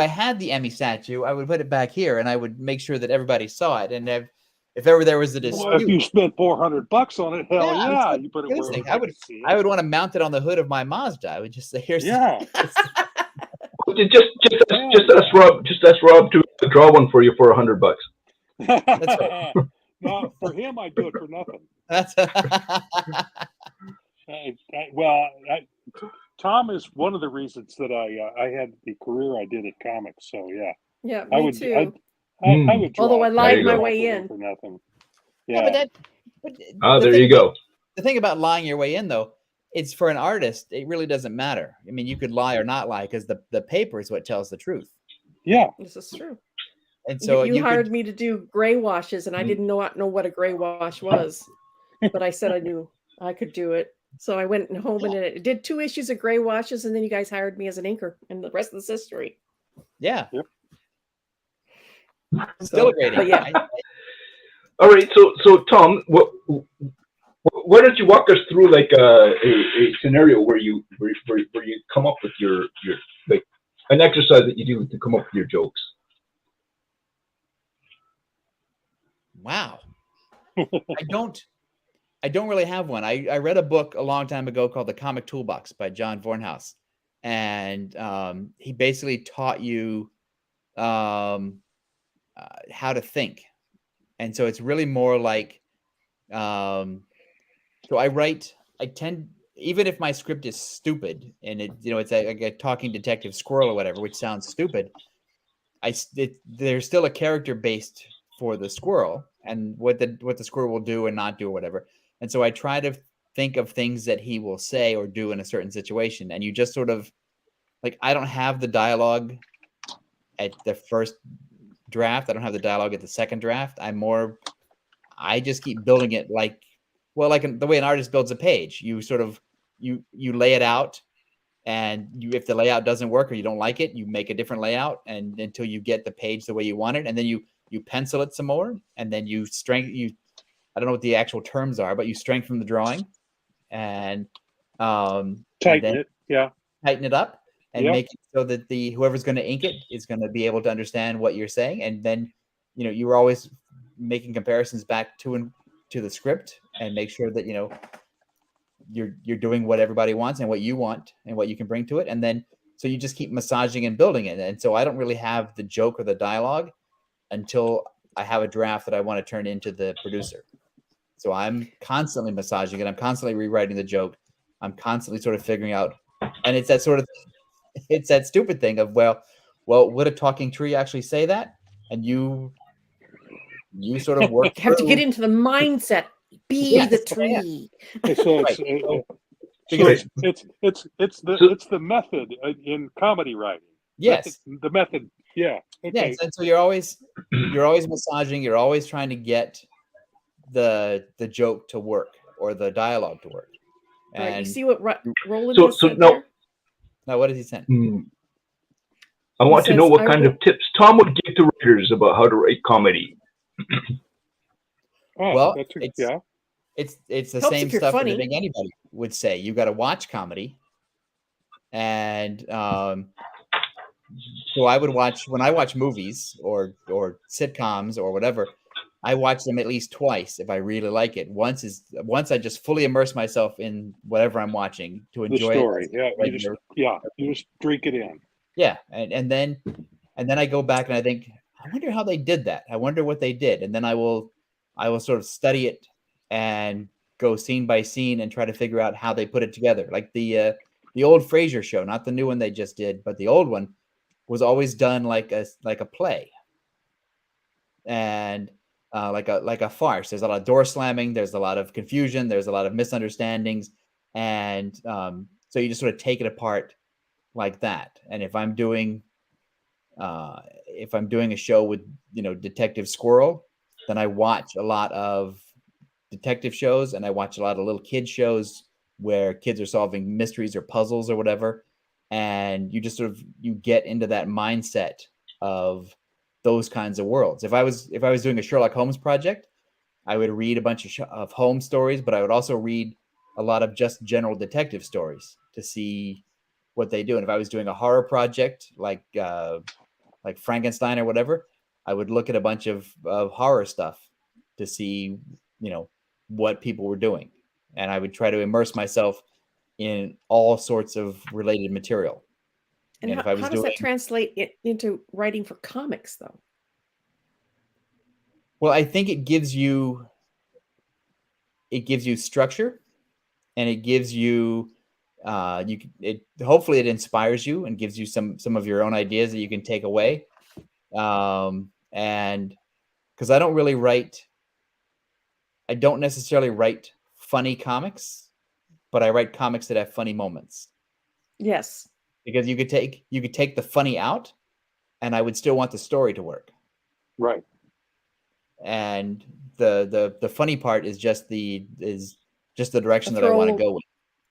had the Emmy statue, I would put it back here, and I would make sure that everybody saw it. And if ever there was a dispute, Well, if you spent $400 on it, hell yeah, you put it where listening, everybody can see it. I would want to mount it on the hood of my Mazda. I would just say, "Here's Yeah. Just ask Rob to draw one for you for $100. That's right. No, for him, I'd do it for nothing. That's Tom is one of the reasons that I had the career I did at comics. So yeah, yeah, I me would. too. I would. Draw Although I it lied my go. way in. for nothing. yeah. Yeah. But There you go. The thing about lying your way in, though, it's for an artist. It really doesn't matter. I mean, you could lie or not lie because the paper is what tells the truth. Yeah. This is true. And so you hired me to do gray washes, and I didn't know what a gray wash was, but I said I knew I could do it. So I went home and I did 2 issues of gray washes, and then you guys hired me as an inker, and the rest is history. Yeah. Yep. Still a great. But yeah. All right. So Tom, why don't you walk us through like a scenario where you come up with your like an exercise that you do to come up with your jokes? Wow. I don't really have one. I read a book a long time ago called The Comic Toolbox by John Vornhaus. And he basically taught you how to think. And so it's really more like, so even if my script is stupid and it's like a talking detective squirrel or whatever, which sounds stupid, there's still a character based for the squirrel and what the squirrel will do and not do or whatever. And so I try to think of things that he will say or do in a certain situation. And you just sort of like, I don't have the dialogue at the first draft. I don't have the dialogue at the second draft. I just keep building it like the way an artist builds a page. You sort of, you lay it out, and if the layout doesn't work or you don't like it, you make a different layout and until you get the page the way you want it. And then you pencil it some more, and then I don't know what the actual terms are, but you strengthen the drawing and Tighten it up and make it so that whoever's going to ink it is going to be able to understand what you're saying. And then, you were always making comparisons back to the script and make sure that, you're doing what everybody wants and what you want and what you can bring to it. And then, so you just keep massaging and building it. And so I don't really have the joke or the dialogue until I have a draft that I want to turn into the producer. So I'm constantly massaging it. I'm constantly rewriting the joke. I'm constantly sort of figuring out, and it's that sort of, it's that stupid thing of well, would a talking tree actually say that? And you sort of work. You have to get through- into the mindset. Be Yes. the tree. So Right. it's the method in comedy writing. Yes. The method. Yeah. Okay. Yes, and so you're always massaging. You're always trying to get the joke to work or the dialogue to work. Right. You And see what Roland So- just so said no- there? now, what does he say? I want to says, know what "I kind will-" of tips Tom would give to writers about how to write comedy. Oh, Well, that's it's- yeah. It's the Helps same if you're stuff that I funny. think anybody would say. You got to watch comedy, and so I would watch when I watch movies or sitcoms or whatever. I watch them at least twice if I really like it. Once I just fully immerse myself in whatever I'm watching to The enjoy story. it. Yeah. Regular- You just drink it in. Yeah, and then I go back and I think, I wonder how they did that. I wonder what they did, and then I will sort of study it and go scene by scene and try to figure out how they put it together. Like the old Frasier show, not the new one they just did, but the old one was always done like a play, and like a farce. There's a lot of door slamming. There's a lot of confusion. There's a lot of misunderstandings, and so you just sort of take it apart like that. And if I'm doing a show with Detective Squirrel, then I watch a lot of detective shows and I watch a lot of little kid shows where kids are solving mysteries or puzzles or whatever, and you just sort of you get into that mindset of those kinds of worlds. If I was doing a Sherlock Holmes project, I would read a bunch of Holmes stories, but I would also read a lot of just general detective stories to see what they do. And if I was doing a horror project like Frankenstein or whatever, I would look at a bunch of horror stuff to see, what people were doing. And I would try to immerse myself in all sorts of related material. And if how, I was how does doing, that translate into writing for comics, though? well, I think it gives you structure, and it gives you hopefully it inspires you and gives you some of your own ideas that you can take away. And because I don't necessarily write funny comics, but I write comics that have funny moments. Yes. Because you could take the funny out, and I would still want the story to work. Right. And the funny part is just the direction that I want to go with.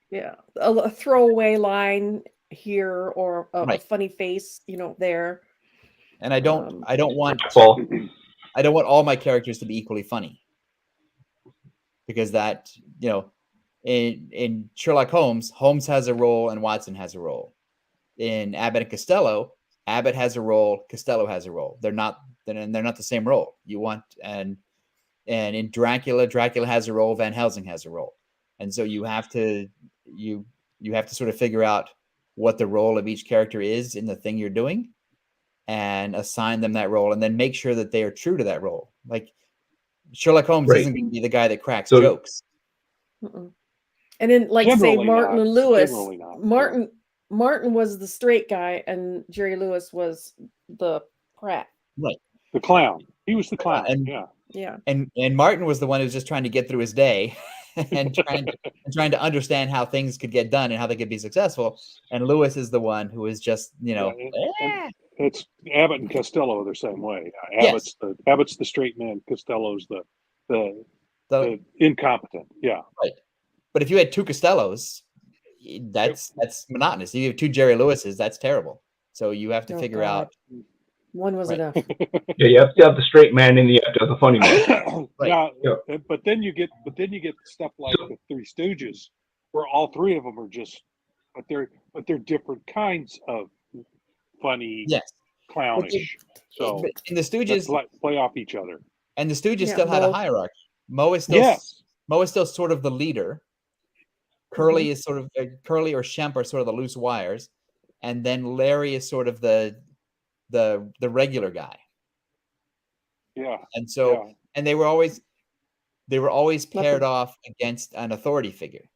Yeah, a throwaway line here or a Right. funny face, there. And I don't want Well, all my characters to be equally funny, because that in Sherlock Holmes has a role and Watson has a role. In Abbott and Costello, Abbott has a role, Costello has a role. They're not the same role. You want and in Dracula has a role, Van Helsing has a role, and so you have to sort of figure out what the role of each character is in the thing you're doing, and assign them that role, and then make sure that they are true to that role. Like Sherlock Holmes Right. isn't going to be the guy that cracks So- jokes. Mm-mm. And then, like, say Generally Martin not. and Lewis. Generally not. Martin was the straight guy, and Jerry Lewis was the prat. Right. The clown. He was the clown. and- Yeah. Yeah. And Martin was the one who was just trying to get through his day and trying to understand how things could get done and how they could be successful. And Lewis is the one who is just, It's Abbott and Costello are the same way. Yes. Abbott's the straight man. Costello's the the, incompetent. Yeah. but if you had two Costellos, that's monotonous. If you have two Jerry Lewises, that's terrible. So you have to Oh, figure God. out. One was Right. enough. yeah, you have to have the straight man and you have to have the funny man. Right. Yeah. But then you get stuff like the Three Stooges, where all three of them are just, but they're different kinds of funny, Yes. clownish. So But in the they Stooges, play off each other. and the Stooges Yeah, still had a Moe. hierarchy. Moe is still Yes. sort of the leader. Curly is sort of Curly or Shemp are sort of the loose wires, and then Larry is sort of the regular guy. Yeah. And so, Yeah. and they were always paired Nothing. off against an authority figure.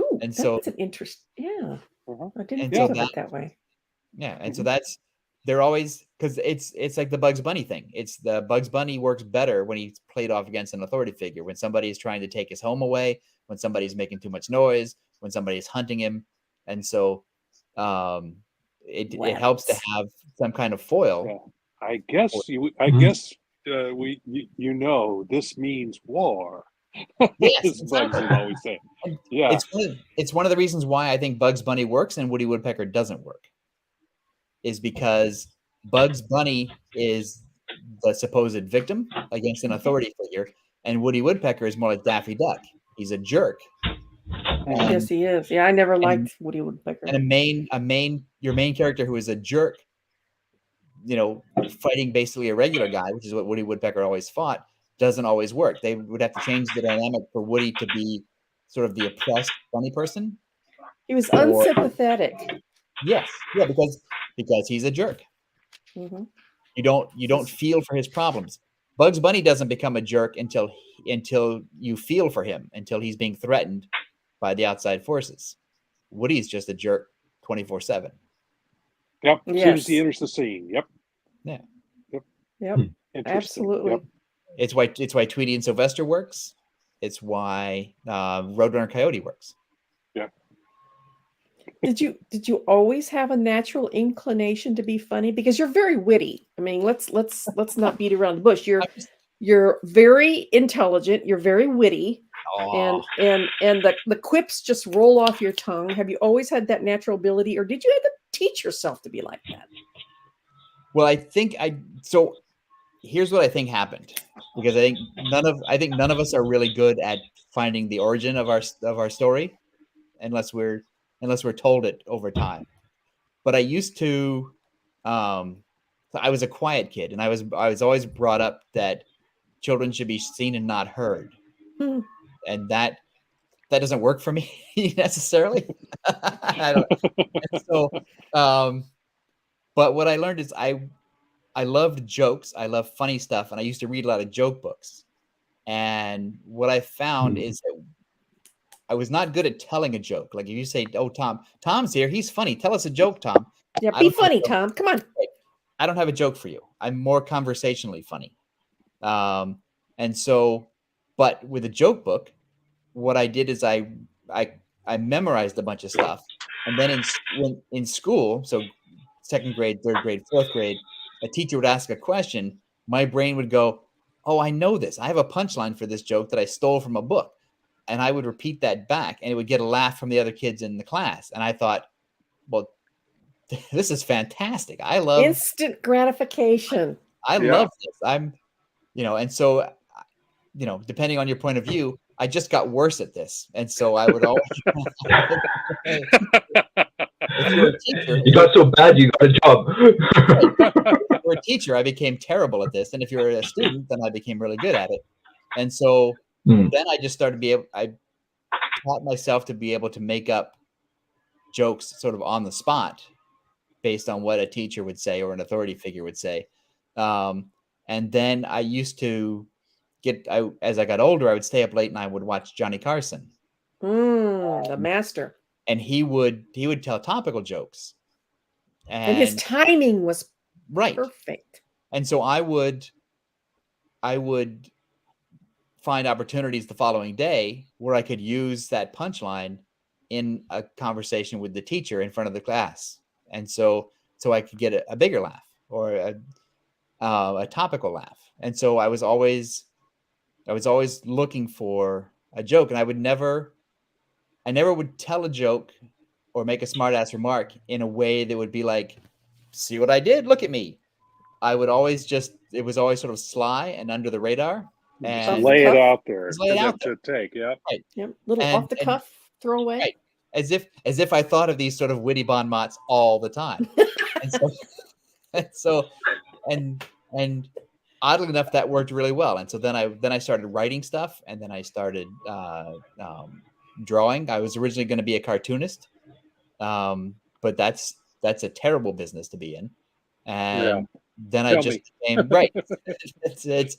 Ooh, And so- that's an interest. Yeah. I didn't And think so of that, it that way. yeah, and so that's they're always because it's like the Bugs Bunny thing. It's the Bugs Bunny works better when he's played off against an authority figure. When somebody is trying to take his home away, when somebody's making too much noise, when somebody is hunting him, and so it helps to have some kind of foil. Yeah. I guess this means war. Yes, As Bugs would always say. And Yeah. it's one of the reasons why I think Bugs Bunny works and Woody Woodpecker doesn't work. Is because Bugs Bunny is the supposed victim against an authority figure, and Woody Woodpecker is more like Daffy Duck. He's a jerk. Yes, he is. Yeah, I never liked Woody Woodpecker. And your main character who is a jerk, fighting basically a regular guy, which is what Woody Woodpecker always fought, doesn't always work. They would have to change the dynamic for Woody to be sort of the oppressed funny person. He was unsympathetic. Yes, yeah, because he's a jerk. Mm-hmm. You don't feel for his problems. Bugs Bunny doesn't become a jerk until you feel for him, until he's being threatened by the outside forces. Woody's just a jerk 24/7. Yep. As soon Yes. as he enters the scene. Yep. Yeah. Yep. Absolutely. Yep. It's why Tweety and Sylvester works. It's why Roadrunner Coyote works. Yeah. Did you always have a natural inclination to be funny? Because you're very witty. I mean, let's not beat around the bush. You're very intelligent. You're very witty, and the quips just roll off your tongue. Have you always had that natural ability, or did you have to teach yourself to be like that? Well, so here's what I think happened, because I think none of us are really good at finding the origin of our story unless we're told it over time. But I used to I was a quiet kid, and I was always brought up that children should be seen and not heard. And that doesn't work for me necessarily. But what I learned is I loved jokes. I love funny stuff. And I used to read a lot of joke books. And what I found is that I was not good at telling a joke. Like if you say, "Oh, Tom's here. He's funny. Tell us a joke, Tom." Yeah, be funny, Tom. Come on. I don't have a joke for you. I'm more conversationally funny. And so, but with a joke book, what I did is I memorized a bunch of stuff. And then in school, so 2nd grade, 3rd grade, 4th grade, a teacher would ask a question. My brain would go, "Oh, I know this. I have a punchline for this joke that I stole from a book." And I would repeat that back, and it would get a laugh from the other kids in the class. And I thought, well, this is fantastic. I love instant gratification. I love this. And so, depending on your point of view, I just got worse at this. And so I would always, if you were a teacher, you got so bad, you got a job. If you were a teacher, I became terrible at this. And if you were a student, then I became really good at it. And so then I just started I taught myself to be able to make up jokes sort of on the spot based on what a teacher would say or an authority figure would say. And then I used to as I got older, I would stay up late and I would watch Johnny Carson. The master. And he would tell topical jokes. And his timing was perfect. And so I would find opportunities the following day where I could use that punchline in a conversation with the teacher in front of the class. And so I could get a bigger laugh or a topical laugh. And so I was always looking for a joke, and I never would tell a joke or make a smart ass remark in a way that would be like, "See what I did? Look at me." I would always it was always sort of sly and under the radar. And lay it out there. Just lay it out there. To take, yeah. Right. Yep. Little off the cuff throwaway. Right. As if I thought of these sort of witty bon mots all the time. and oddly enough, that worked really well. And so then I started writing stuff, and then I started drawing. I was originally going to be a cartoonist, but that's a terrible business to be in. And then I just became it's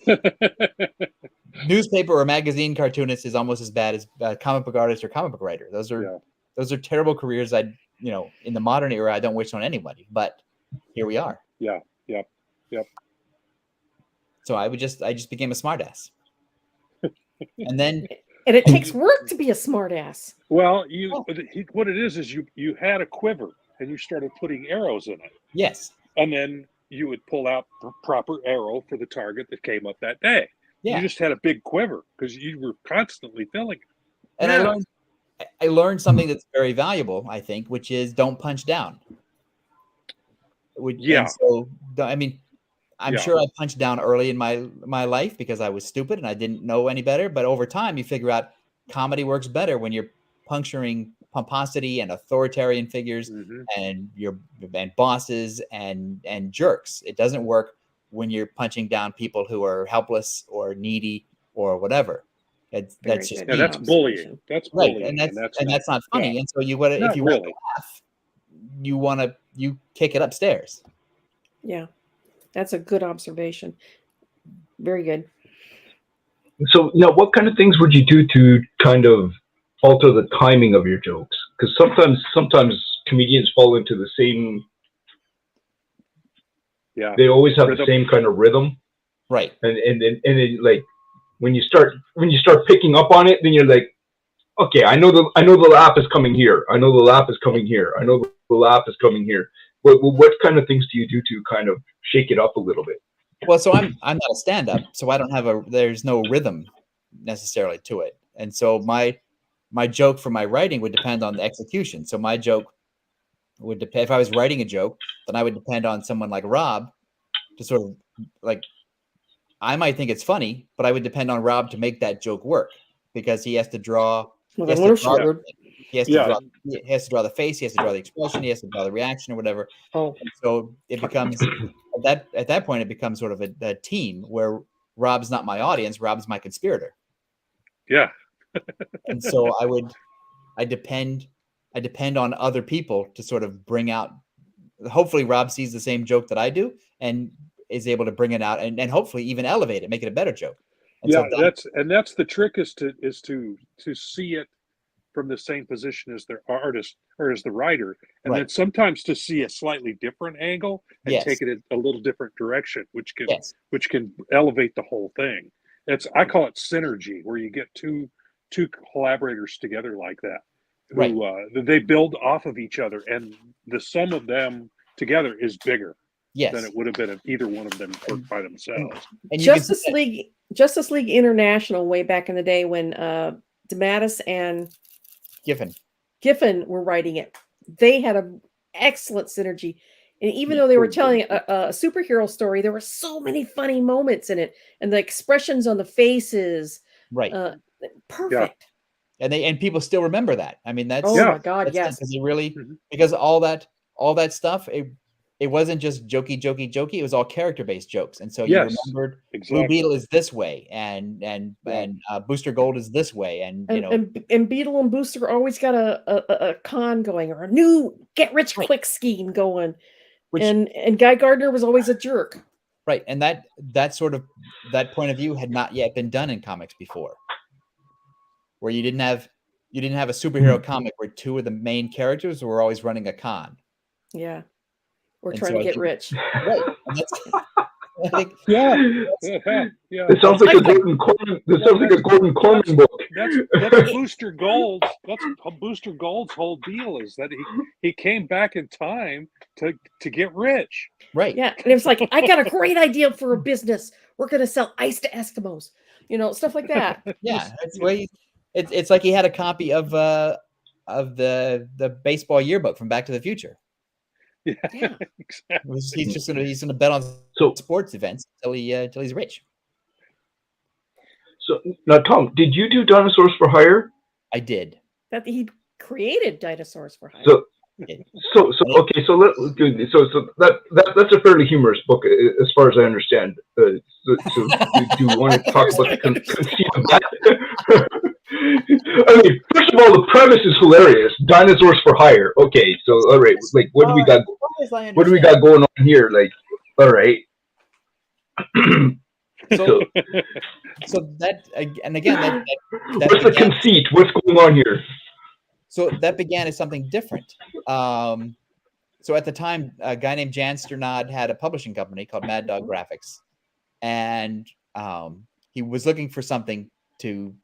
newspaper or magazine cartoonist is almost as bad as comic book artist or comic book writer. Those are terrible careers. in the modern era, I don't wish on anybody, but here we are. Yeah. Yep. So I just became a smartass. And then And it takes work to be a smartass. Well, what it is you had a quiver and you started putting arrows in it, yes. and then you would pull out the proper arrow for the target that came up that day. Yeah. You just had a big quiver because you were constantly filling it. And Yeah. I learned something that's very valuable, I think, which is don't punch down. Yeah. And so, I mean, I'm Yeah. sure I punched down early in my life because I was stupid and I didn't know any better. But over time, you figure out comedy works better when you're puncturing pomposity and authoritarian figures and bosses and jerks. It doesn't work when you're punching down people who are helpless or needy or whatever. That's just Yeah, that's bullying. That's right, bullying, and that's not funny. yeah. And so you want to, if Not you want really. to laugh, you kick it upstairs. Yeah. That's a good observation. Very good. So now, what kind of things would you do to kind of alter the timing of your jokes? Because sometimes comedians fall into the same. Yeah. They always have Rhythm. the same kind of rhythm, right? And it, like when you start picking up on it, then you're like, okay, I know the laugh is coming here. I know the laugh is coming here. I know the laugh is coming here. What kind of things do you do to kind of shake it up a little bit? Well, so I'm not a stand-up, so I don't have there's no rhythm necessarily to it. And so my joke for my writing would depend on the execution. So my joke would depend, if I was writing a joke, then I would depend on someone like Rob to sort of like, I might think it's funny, but I would depend on Rob to make that joke work because he has to draw. Well, He has then to what draw, if he has to draw. He has to draw the face. He has to draw the expression. He has to draw the reaction or whatever. Oh, And so it becomes at that point it becomes sort of a team where Rob's not my audience. Rob's my conspirator. Yeah. And so I depend on other people to sort of bring out. Hopefully, Rob sees the same joke that I do and is able to bring it out and hopefully even elevate it, make it a better joke. And Yeah, so that's the trick is to see it from the same position as the artist or as the writer, and Right. then sometimes to see a slightly different angle and Yes. take it in a little different direction, which can Yes. elevate the whole thing. I call it synergy, where you get two collaborators together like that, who they build off of each other, and the sum of them together is bigger yes, than it would have been if either one of them worked by themselves. and you can see Justice League International way back in the day when DeMatteis and Giffen were writing it. They had an excellent synergy. And even though they were telling a superhero story, there were so many funny moments in it. And the expressions on the faces. right. Perfect. And people still remember that. I mean, that's Oh my God, that's yes. because it really because all that stuff it wasn't just jokey. It was all character-based jokes, and so you remembered Blue Beetle is this way, and Booster Gold is this way, and you know, and Beetle and Booster always got a con going or a new get rich quick scheme going, and Guy Gardner was always a jerk. Right, and that sort of that point of view had not yet been done in comics before, where you didn't have a superhero comic where two of the main characters were always running a con. Yeah. Or And trying so to I get think- rich. Right. And that's, I think, Yeah. It sounds like a Gordon Corman. This sounds like a Gordon Corman book. That's Booster Gold. That's Booster Gold's whole deal is that he came back in time to get rich. right. Yeah. And it was like, I got a great idea for a business. We're going to sell ice to Eskimos, stuff like that. Yeah. It's way. It's like he had a copy of the baseball yearbook from Back to the Future. Yeah. Exactly. He's gonna bet on sports events till he's rich. So now, Tom, did you do Dinosaurs for Hire? I did. That he created Dinosaurs For Hire. So okay, so that's a fairly humorous book as far as I understand. So do you want to talk about the conceit of that? I mean, first of all, the premise is hilarious. Dinosaurs for Hire. Okay, so all right, like what do we got? What do we got going on here? Like, all right. So that and again, what's the conceit? What's going on here? So that began as something different. So at the time, a guy named Jan Sternad had a publishing company called Mad Dog Graphics, and he was looking for something to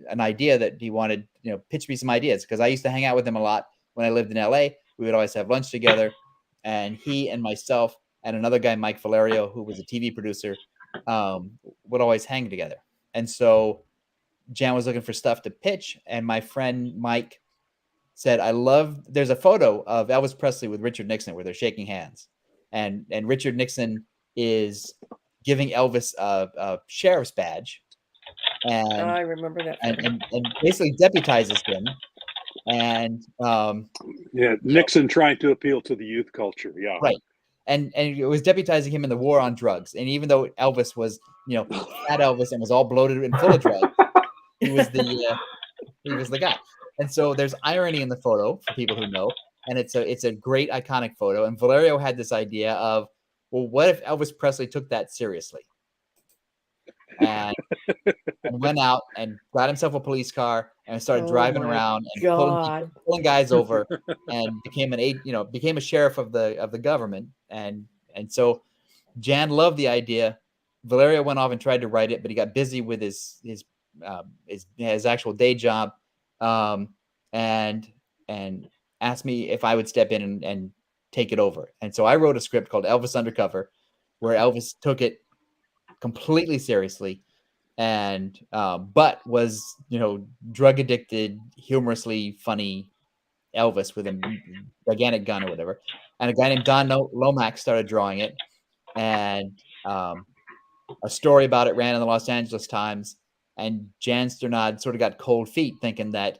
an idea that he wanted, pitch me some ideas, because I used to hang out with him a lot when I lived in LA. We would always have lunch together, and he and myself and another guy, Mike Valerio, who was a TV producer, would always hang together. And so Jan was looking for stuff to pitch, and my friend Mike said, there's a photo of Elvis Presley with Richard Nixon where they're shaking hands, and Richard Nixon is giving Elvis a sheriff's badge, and I remember that. and basically deputizes him, and Nixon trying to appeal to the youth culture. Yeah, right. And it was deputizing him in the war on drugs. And even though Elvis was, fat Elvis and was all bloated and full of drugs, he was the guy. And so there's irony in the photo for people who know, and it's a great iconic photo. And Valerio had this idea of, well, what if Elvis Presley took that seriously? And went out and got himself a police car and started driving around and pulling guys over, and became a sheriff of the government. And so Jan loved the idea. Valerio went off and tried to write it, but he got busy with his actual day job, and asked me if I would step in and take it over. And so I wrote a script called Elvis Undercover, where Elvis took it completely seriously, and but was drug addicted, humorously funny Elvis with a gigantic gun or whatever. And a guy named Don Lomax started drawing it, and a story about it ran in the Los Angeles Times, and Jan Sternad sort of got cold feet, thinking that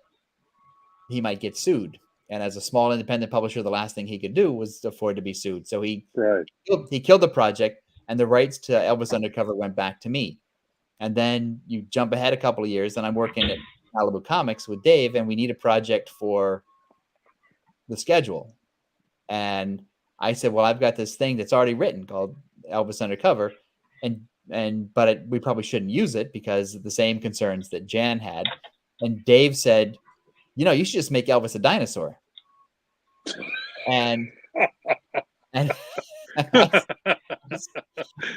he might get sued. And as a small independent publisher, the last thing he could do was afford to be sued. So he killed the project, and the rights to Elvis Undercover went back to me. And then you jump ahead a couple of years, and I'm working at Malibu Comics with Dave, and we need a project for the schedule. And I said, well, I've got this thing that's already written called Elvis Undercover, but we probably shouldn't use it because of the same concerns that Jan had. And Dave said, you should just make Elvis a dinosaur. And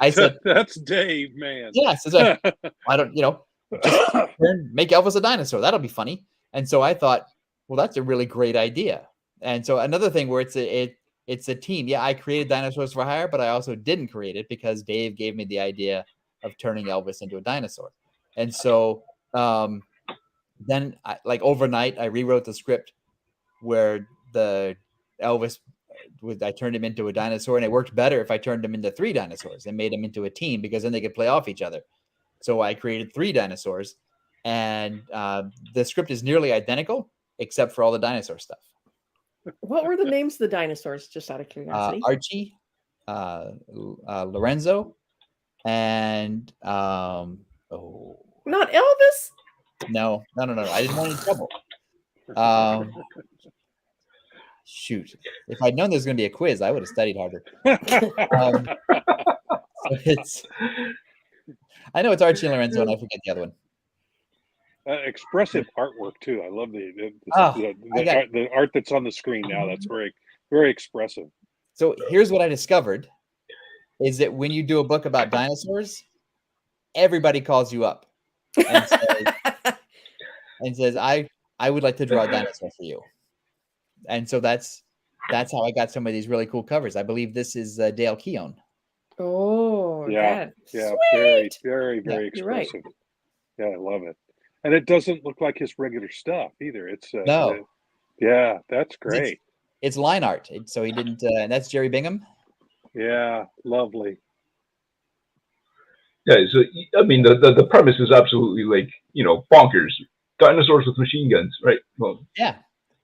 I said, that's Dave, man. Yes. Yeah, so I don't, just make Elvis a dinosaur. That'll be funny. And so I thought, well, that's a really great idea. And so another thing where it's a team. Yeah, I created Dinosaurs For Hire, but I also didn't create it because Dave gave me the idea of turning Elvis into a dinosaur. And so then overnight, I rewrote the script where the Elvis, I turned him into a dinosaur, and it worked better if I turned him into 3 dinosaurs and made them into a team, because then they could play off each other. So I created 3 dinosaurs, and the script is nearly identical except for all the dinosaur stuff. What were the names of the dinosaurs, just out of curiosity? Archie, Lorenzo, and not Elvis? No. I didn't want any trouble. Shoot, if I'd known there was going to be a quiz, I would have studied harder. So I know it's Archie and Lorenzo, and I forget the other one. Expressive artwork too. I love the art that's on the screen now. That's very, very expressive. So here's what I discovered: is that when you do a book about dinosaurs, everybody calls you up and says, I would like to draw a dinosaur for you. And so that's how I got some of these really cool covers. I believe this is Dale Keown. Oh, yeah, sweet. very, very, very expressive. Right. Yeah, I love it. And it doesn't look like his regular stuff either. It's no. Yeah, that's great. It's line art. So he didn't, and that's Jerry Bingham. Yeah, lovely. Yeah, so I mean, the premise is absolutely bonkers. Dinosaurs with machine guns, right? Well, yeah.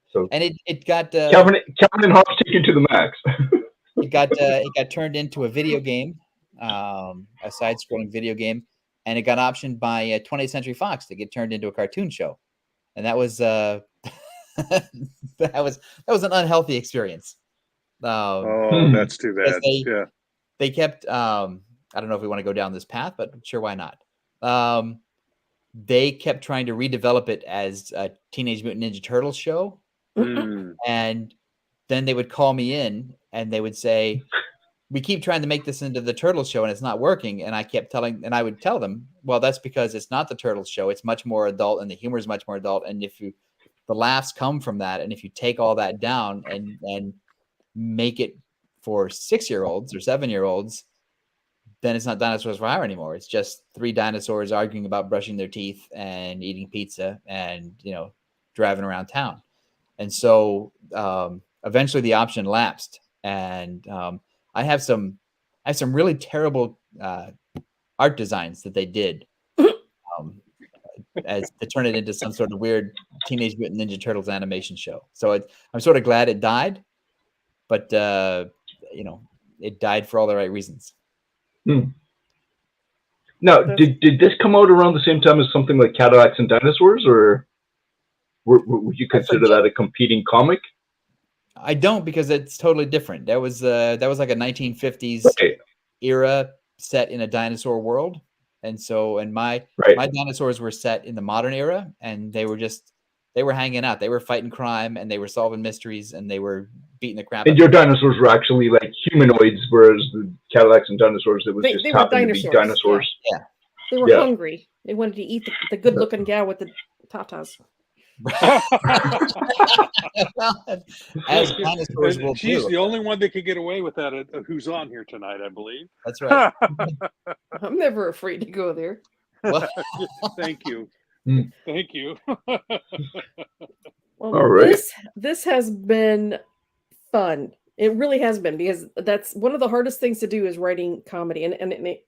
So and it got Calvin and Hobbes taken to the max. it got turned into a video game, a side-scrolling video game, and it got optioned by 20th Century Fox to get turned into a cartoon show, and that was that was an unhealthy experience. That's too bad. They kept. I don't know if we want to go down this path, but sure, why not? they kept trying to redevelop it as a Teenage Mutant Ninja Turtles show. And then they would call me in and they would say, we keep trying to make this into the Turtles show and it's not working. And I would tell them, well, that's because it's not the Turtles show. It's much more adult and the humor is much more adult. And the laughs come from that. And if you take all that down and make it for 6-year-olds or 7-year-olds, then it's not Dinosaurs For Hire anymore. It's just 3 dinosaurs arguing about brushing their teeth and eating pizza and, driving around town. And so eventually the option lapsed. And I have some really terrible art designs that they did as to turn it into some sort of weird Teenage Mutant Ninja Turtles animation show. So I'm sort of glad it died, but it died for all the right reasons. Now, did this come out around the same time as something like Cadillacs and Dinosaurs, or would you consider that a competing comic? I don't, because it's totally different. That was like a 1950s era set in a dinosaur world, and my dinosaurs were set in the modern era, and they were hanging out, they were fighting crime, and they were solving mysteries, and they were beating the crap. And your dinosaurs were actually like humanoids, whereas the Cadillacs and Dinosaurs, it was just happened to be dinosaurs. Yeah. They were hungry. They wanted to eat the good-looking gal with the tatas. As dinosaurs will She's do. the only one that could get away with that. Who's on here tonight, I believe. That's right. I'm never afraid to go there. Thank you. Thank you. Well, all right. This has been fun. It really has been, because that's one of the hardest things to do is writing comedy, and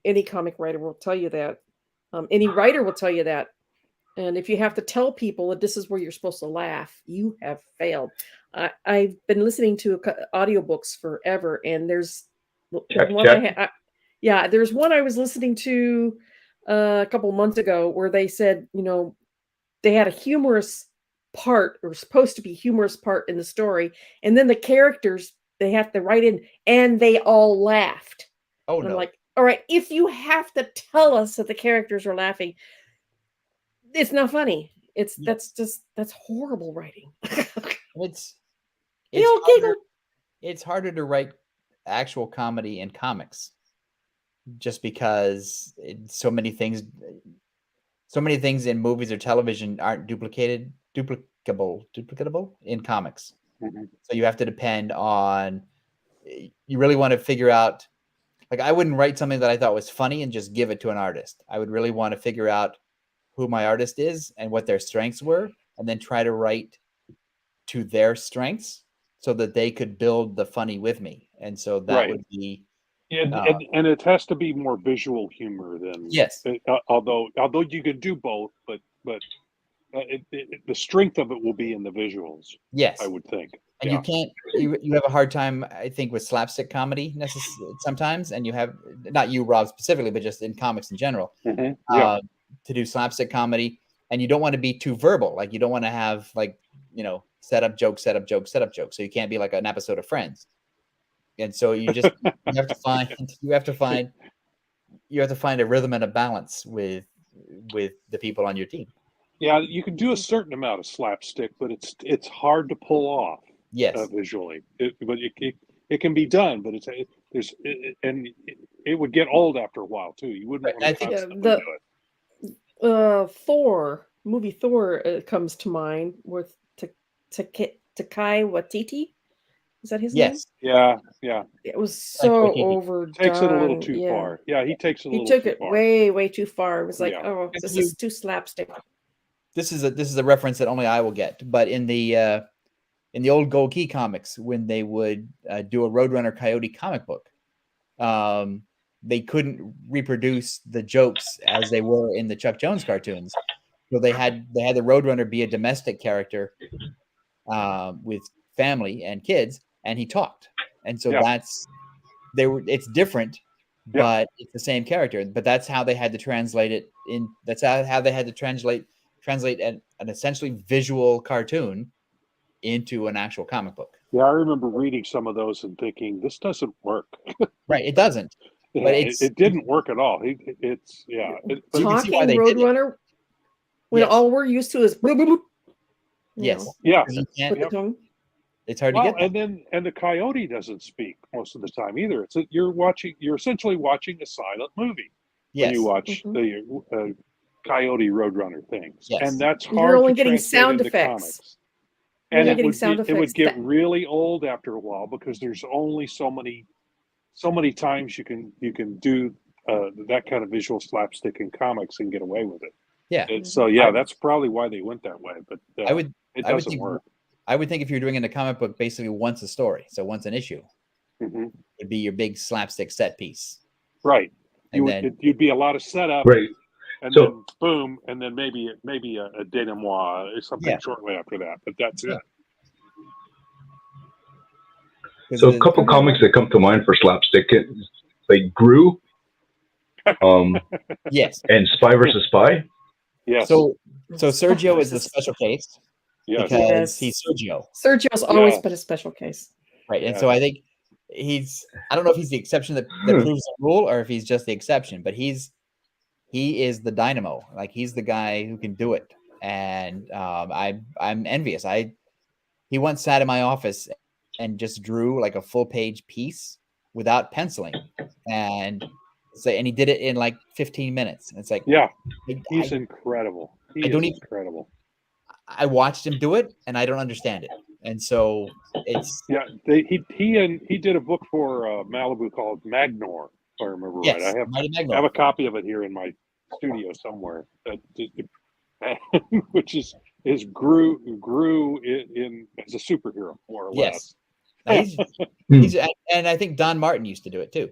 any comic writer will tell you that. Any writer will tell you that. And if you have to tell people that this is where you're supposed to laugh, you have failed. I've been listening to audiobooks forever, and there's there's one I was listening to a couple months ago where they said, they had a humorous part, or supposed to be humorous part in the story, and then the characters, they have to write in, and they all laughed. Oh, and no. I'm like, all right, if you have to tell us that the characters are laughing, it's not funny. That's horrible writing. It's harder to write actual comedy in comics, just because so many things in movies or television aren't duplicatable in comics. So you have to depend on, you really want to figure out, like, I wouldn't write something that I thought was funny and just give it to an artist. I would really want to figure out who my artist is and what their strengths were, and then try to write to their strengths so that they could build the funny with me. And so that would be, and it has to be more visual humor than although you can do both, but the strength of it will be in the visuals. Yes, I would think. And you can't. You have a hard time, I think, with slapstick comedy sometimes, and you have, not you, Rob, specifically, but just in comics in general, to do slapstick comedy, and you don't want to be too verbal. Like, you don't want to have, like, set up joke, set up joke, set up joke. So you can't be like an episode of Friends. And so you just you have to find a rhythm and a balance with the people on your team. Yeah, you can do a certain amount of slapstick, but it's hard to pull off. Yes, visually, but it can be done, but it would get old after a while too. You wouldn't want to constantly do it. Thor movie comes to mind with Takai Waititi. Is that his name? Yes. Yeah. It was so overdone. Takes it a little too far. Yeah, he takes it a little too far. He took it way too far. It was like, this is too slapstick. This is a reference that only I will get. But in the old Gold Key comics, when they would do a Roadrunner Coyote comic book, they couldn't reproduce the jokes as they were in the Chuck Jones cartoons. So they had the Roadrunner be a domestic character with family and kids, and he talked. And so it's different, but it's the same character. But that's how they had to translate it in. That's how they had to translate an essentially visual cartoon into an actual comic book. Yeah, I remember reading some of those and thinking, this doesn't work. Right, it doesn't. But it didn't work at all. Talking Roadrunner. when Yes. all we're used to is bloop, bloop, bloop, you Yes. know, Yeah. Because you can't, with the tongue. it's hard to Well, get that. and the coyote doesn't speak most of the time either. You're essentially watching a silent movie when Yes. you watch Mhm. the Coyote Roadrunner things, Yes. and that's You're hard only to getting translate sound into effects. comics. You're And only getting sound it would effects. get really old after a while because there's only so many times you can do that kind of visual slapstick in comics and get away with it. Yeah. So yeah, that's probably why they went that way. But I would it I would doesn't think work. I would think if you're doing in a comic book basically once a story, so once an issue, Hmm. would be your big slapstick set piece. Right. And then You'd be a lot of setup, Right. and So- then boom, and then maybe a denouement or something Yeah. shortly after that. But that's it. 'cause So a the- couple comics that come to mind for slapstick, like Gru, yes. and Spy versus Spy. Yes. So Sergio is the special case yes. because Yes. he's Sergio, Sergio's always Yeah. been a special case. right? And Yeah. so I think I don't know if he's the exception that proves the rule or if he's just the exception, but he is the dynamo. Like he's the guy who can do it. And I'm envious. He once sat in my office and just drew like a full page piece without penciling, and he did it in like 15 minutes. And it's like, Yeah. I- He's I- incredible. He I don't is even- incredible. I watched him do it and I don't understand it. And so it's Yeah. He did a book for Malibu called Magnor, if I remember yes, right. Mighty I Magnor. have a copy of it here in my studio somewhere. Which is grew in as a superhero more or Yes. less. Now he's and I think Don Martin used to do it too.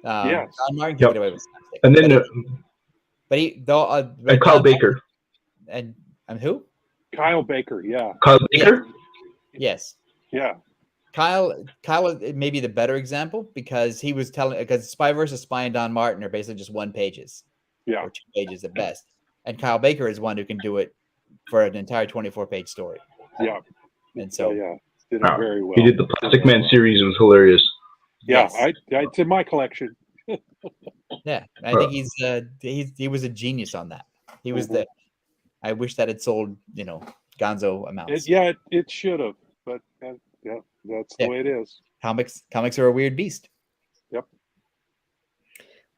Yes. Don Martin could Yep. get away with slapstick. And then but and Kyle Don Baker. Martin- and who? Kyle Baker, yeah. Kyle Baker. Yes. Yeah. Kyle may be the better example because because Spy versus Spy and Don Martin are basically just one pages. Yeah. Or 2 pages at best. And Kyle Baker is one who can do it for an entire 24-page story. Yeah. And so yeah. Did it very well. He did the Plastic Man series. It was hilarious. Yeah, yes. it's in my collection. Yeah, I think he was a genius on that. He was Mhm. I wish that had sold, gonzo amounts. It should have, but yeah, that's the Yeah. way it is. Comics are a weird beast. Yep.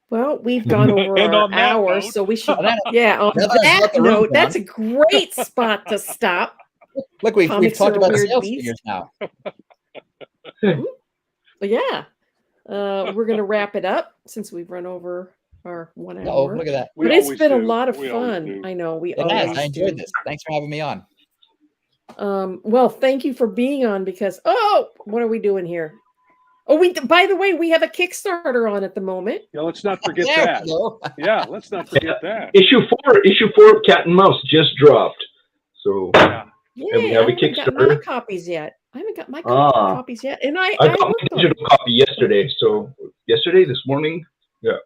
Well, we've gone over And our on that hour, note- so we should. On that- Yeah, on Now that's that not the room, note, John. that's a great spot to stop. Look, we've Comics talked are a about weird sales beast. figures now. But yeah, we're gonna wrap it up since we've run over our 1 hour. Oh, look at that. We But it's always been a do. lot of We always fun. do. I know we It has. always I enjoyed do. this. Thanks for having me on. Well, thank you for being on because what are we doing here? Oh, by the way, we have a Kickstarter on at the moment. Yeah, let's not forget There that. we go. Yeah, let's not forget that. Issue 4 of Cat and Mouse just dropped. So Yeah. Yeah, we have a I haven't got my Kickstarter. copies yet. I haven't got my Ah. copies yet, and I I got worked my on it. digital copy yesterday. So this morning. Yeah.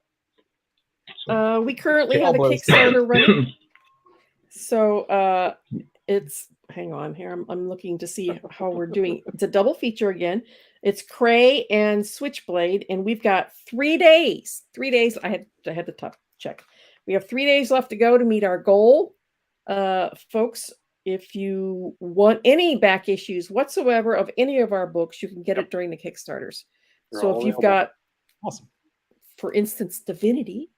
We currently Yeah, have a boys. Kickstarter running. So it's hang on here. I'm looking to see how we're doing. It's a double feature again. It's Cray and Switchblade, and we've got 3 days. 3 days. I had to check. We have 3 days left to go to meet our goal. Folks, if you want any back issues whatsoever of any of our books, you can get it during the Kickstarters. They're So all if you've available. got, Awesome. for instance, Divinity,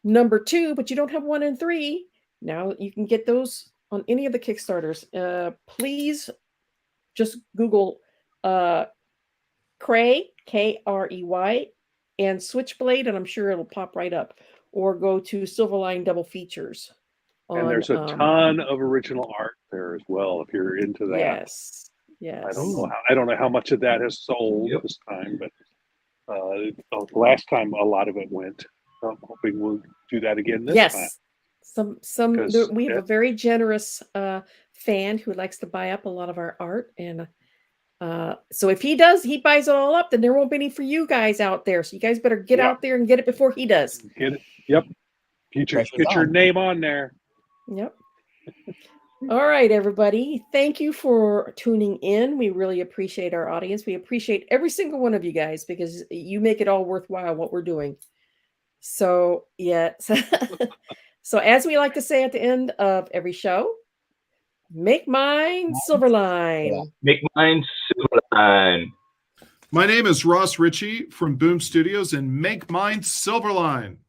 number 2, but you don't have 1 and 3, now you can get those on any of the Kickstarters. Please just Google Cray, Krey, and Switchblade, and I'm sure it'll pop right up. Or go to Silverline Double Features. And there's a ton of original art there as well. If you're into that, Yes. I don't know how much of that has sold Yep. this time, but last time a lot of it went. I'm hoping we'll do that again this time. Yes. We have a Because very generous fan who likes to buy up a lot of our art, and so if he buys it all up, then there won't be any for you guys out there. So you guys better get Yeah. out there and get it before he does. Get it. Yep. Get your name on there. Yep. All right, everybody. Thank you for tuning in. We really appreciate our audience. We appreciate every single one of you guys because you make it all worthwhile what we're doing. So, yeah. So, as we like to say at the end of every show, make mine Silverline. Make mine Silverline. My name is Ross Ritchie from Boom Studios, and make mine Silverline.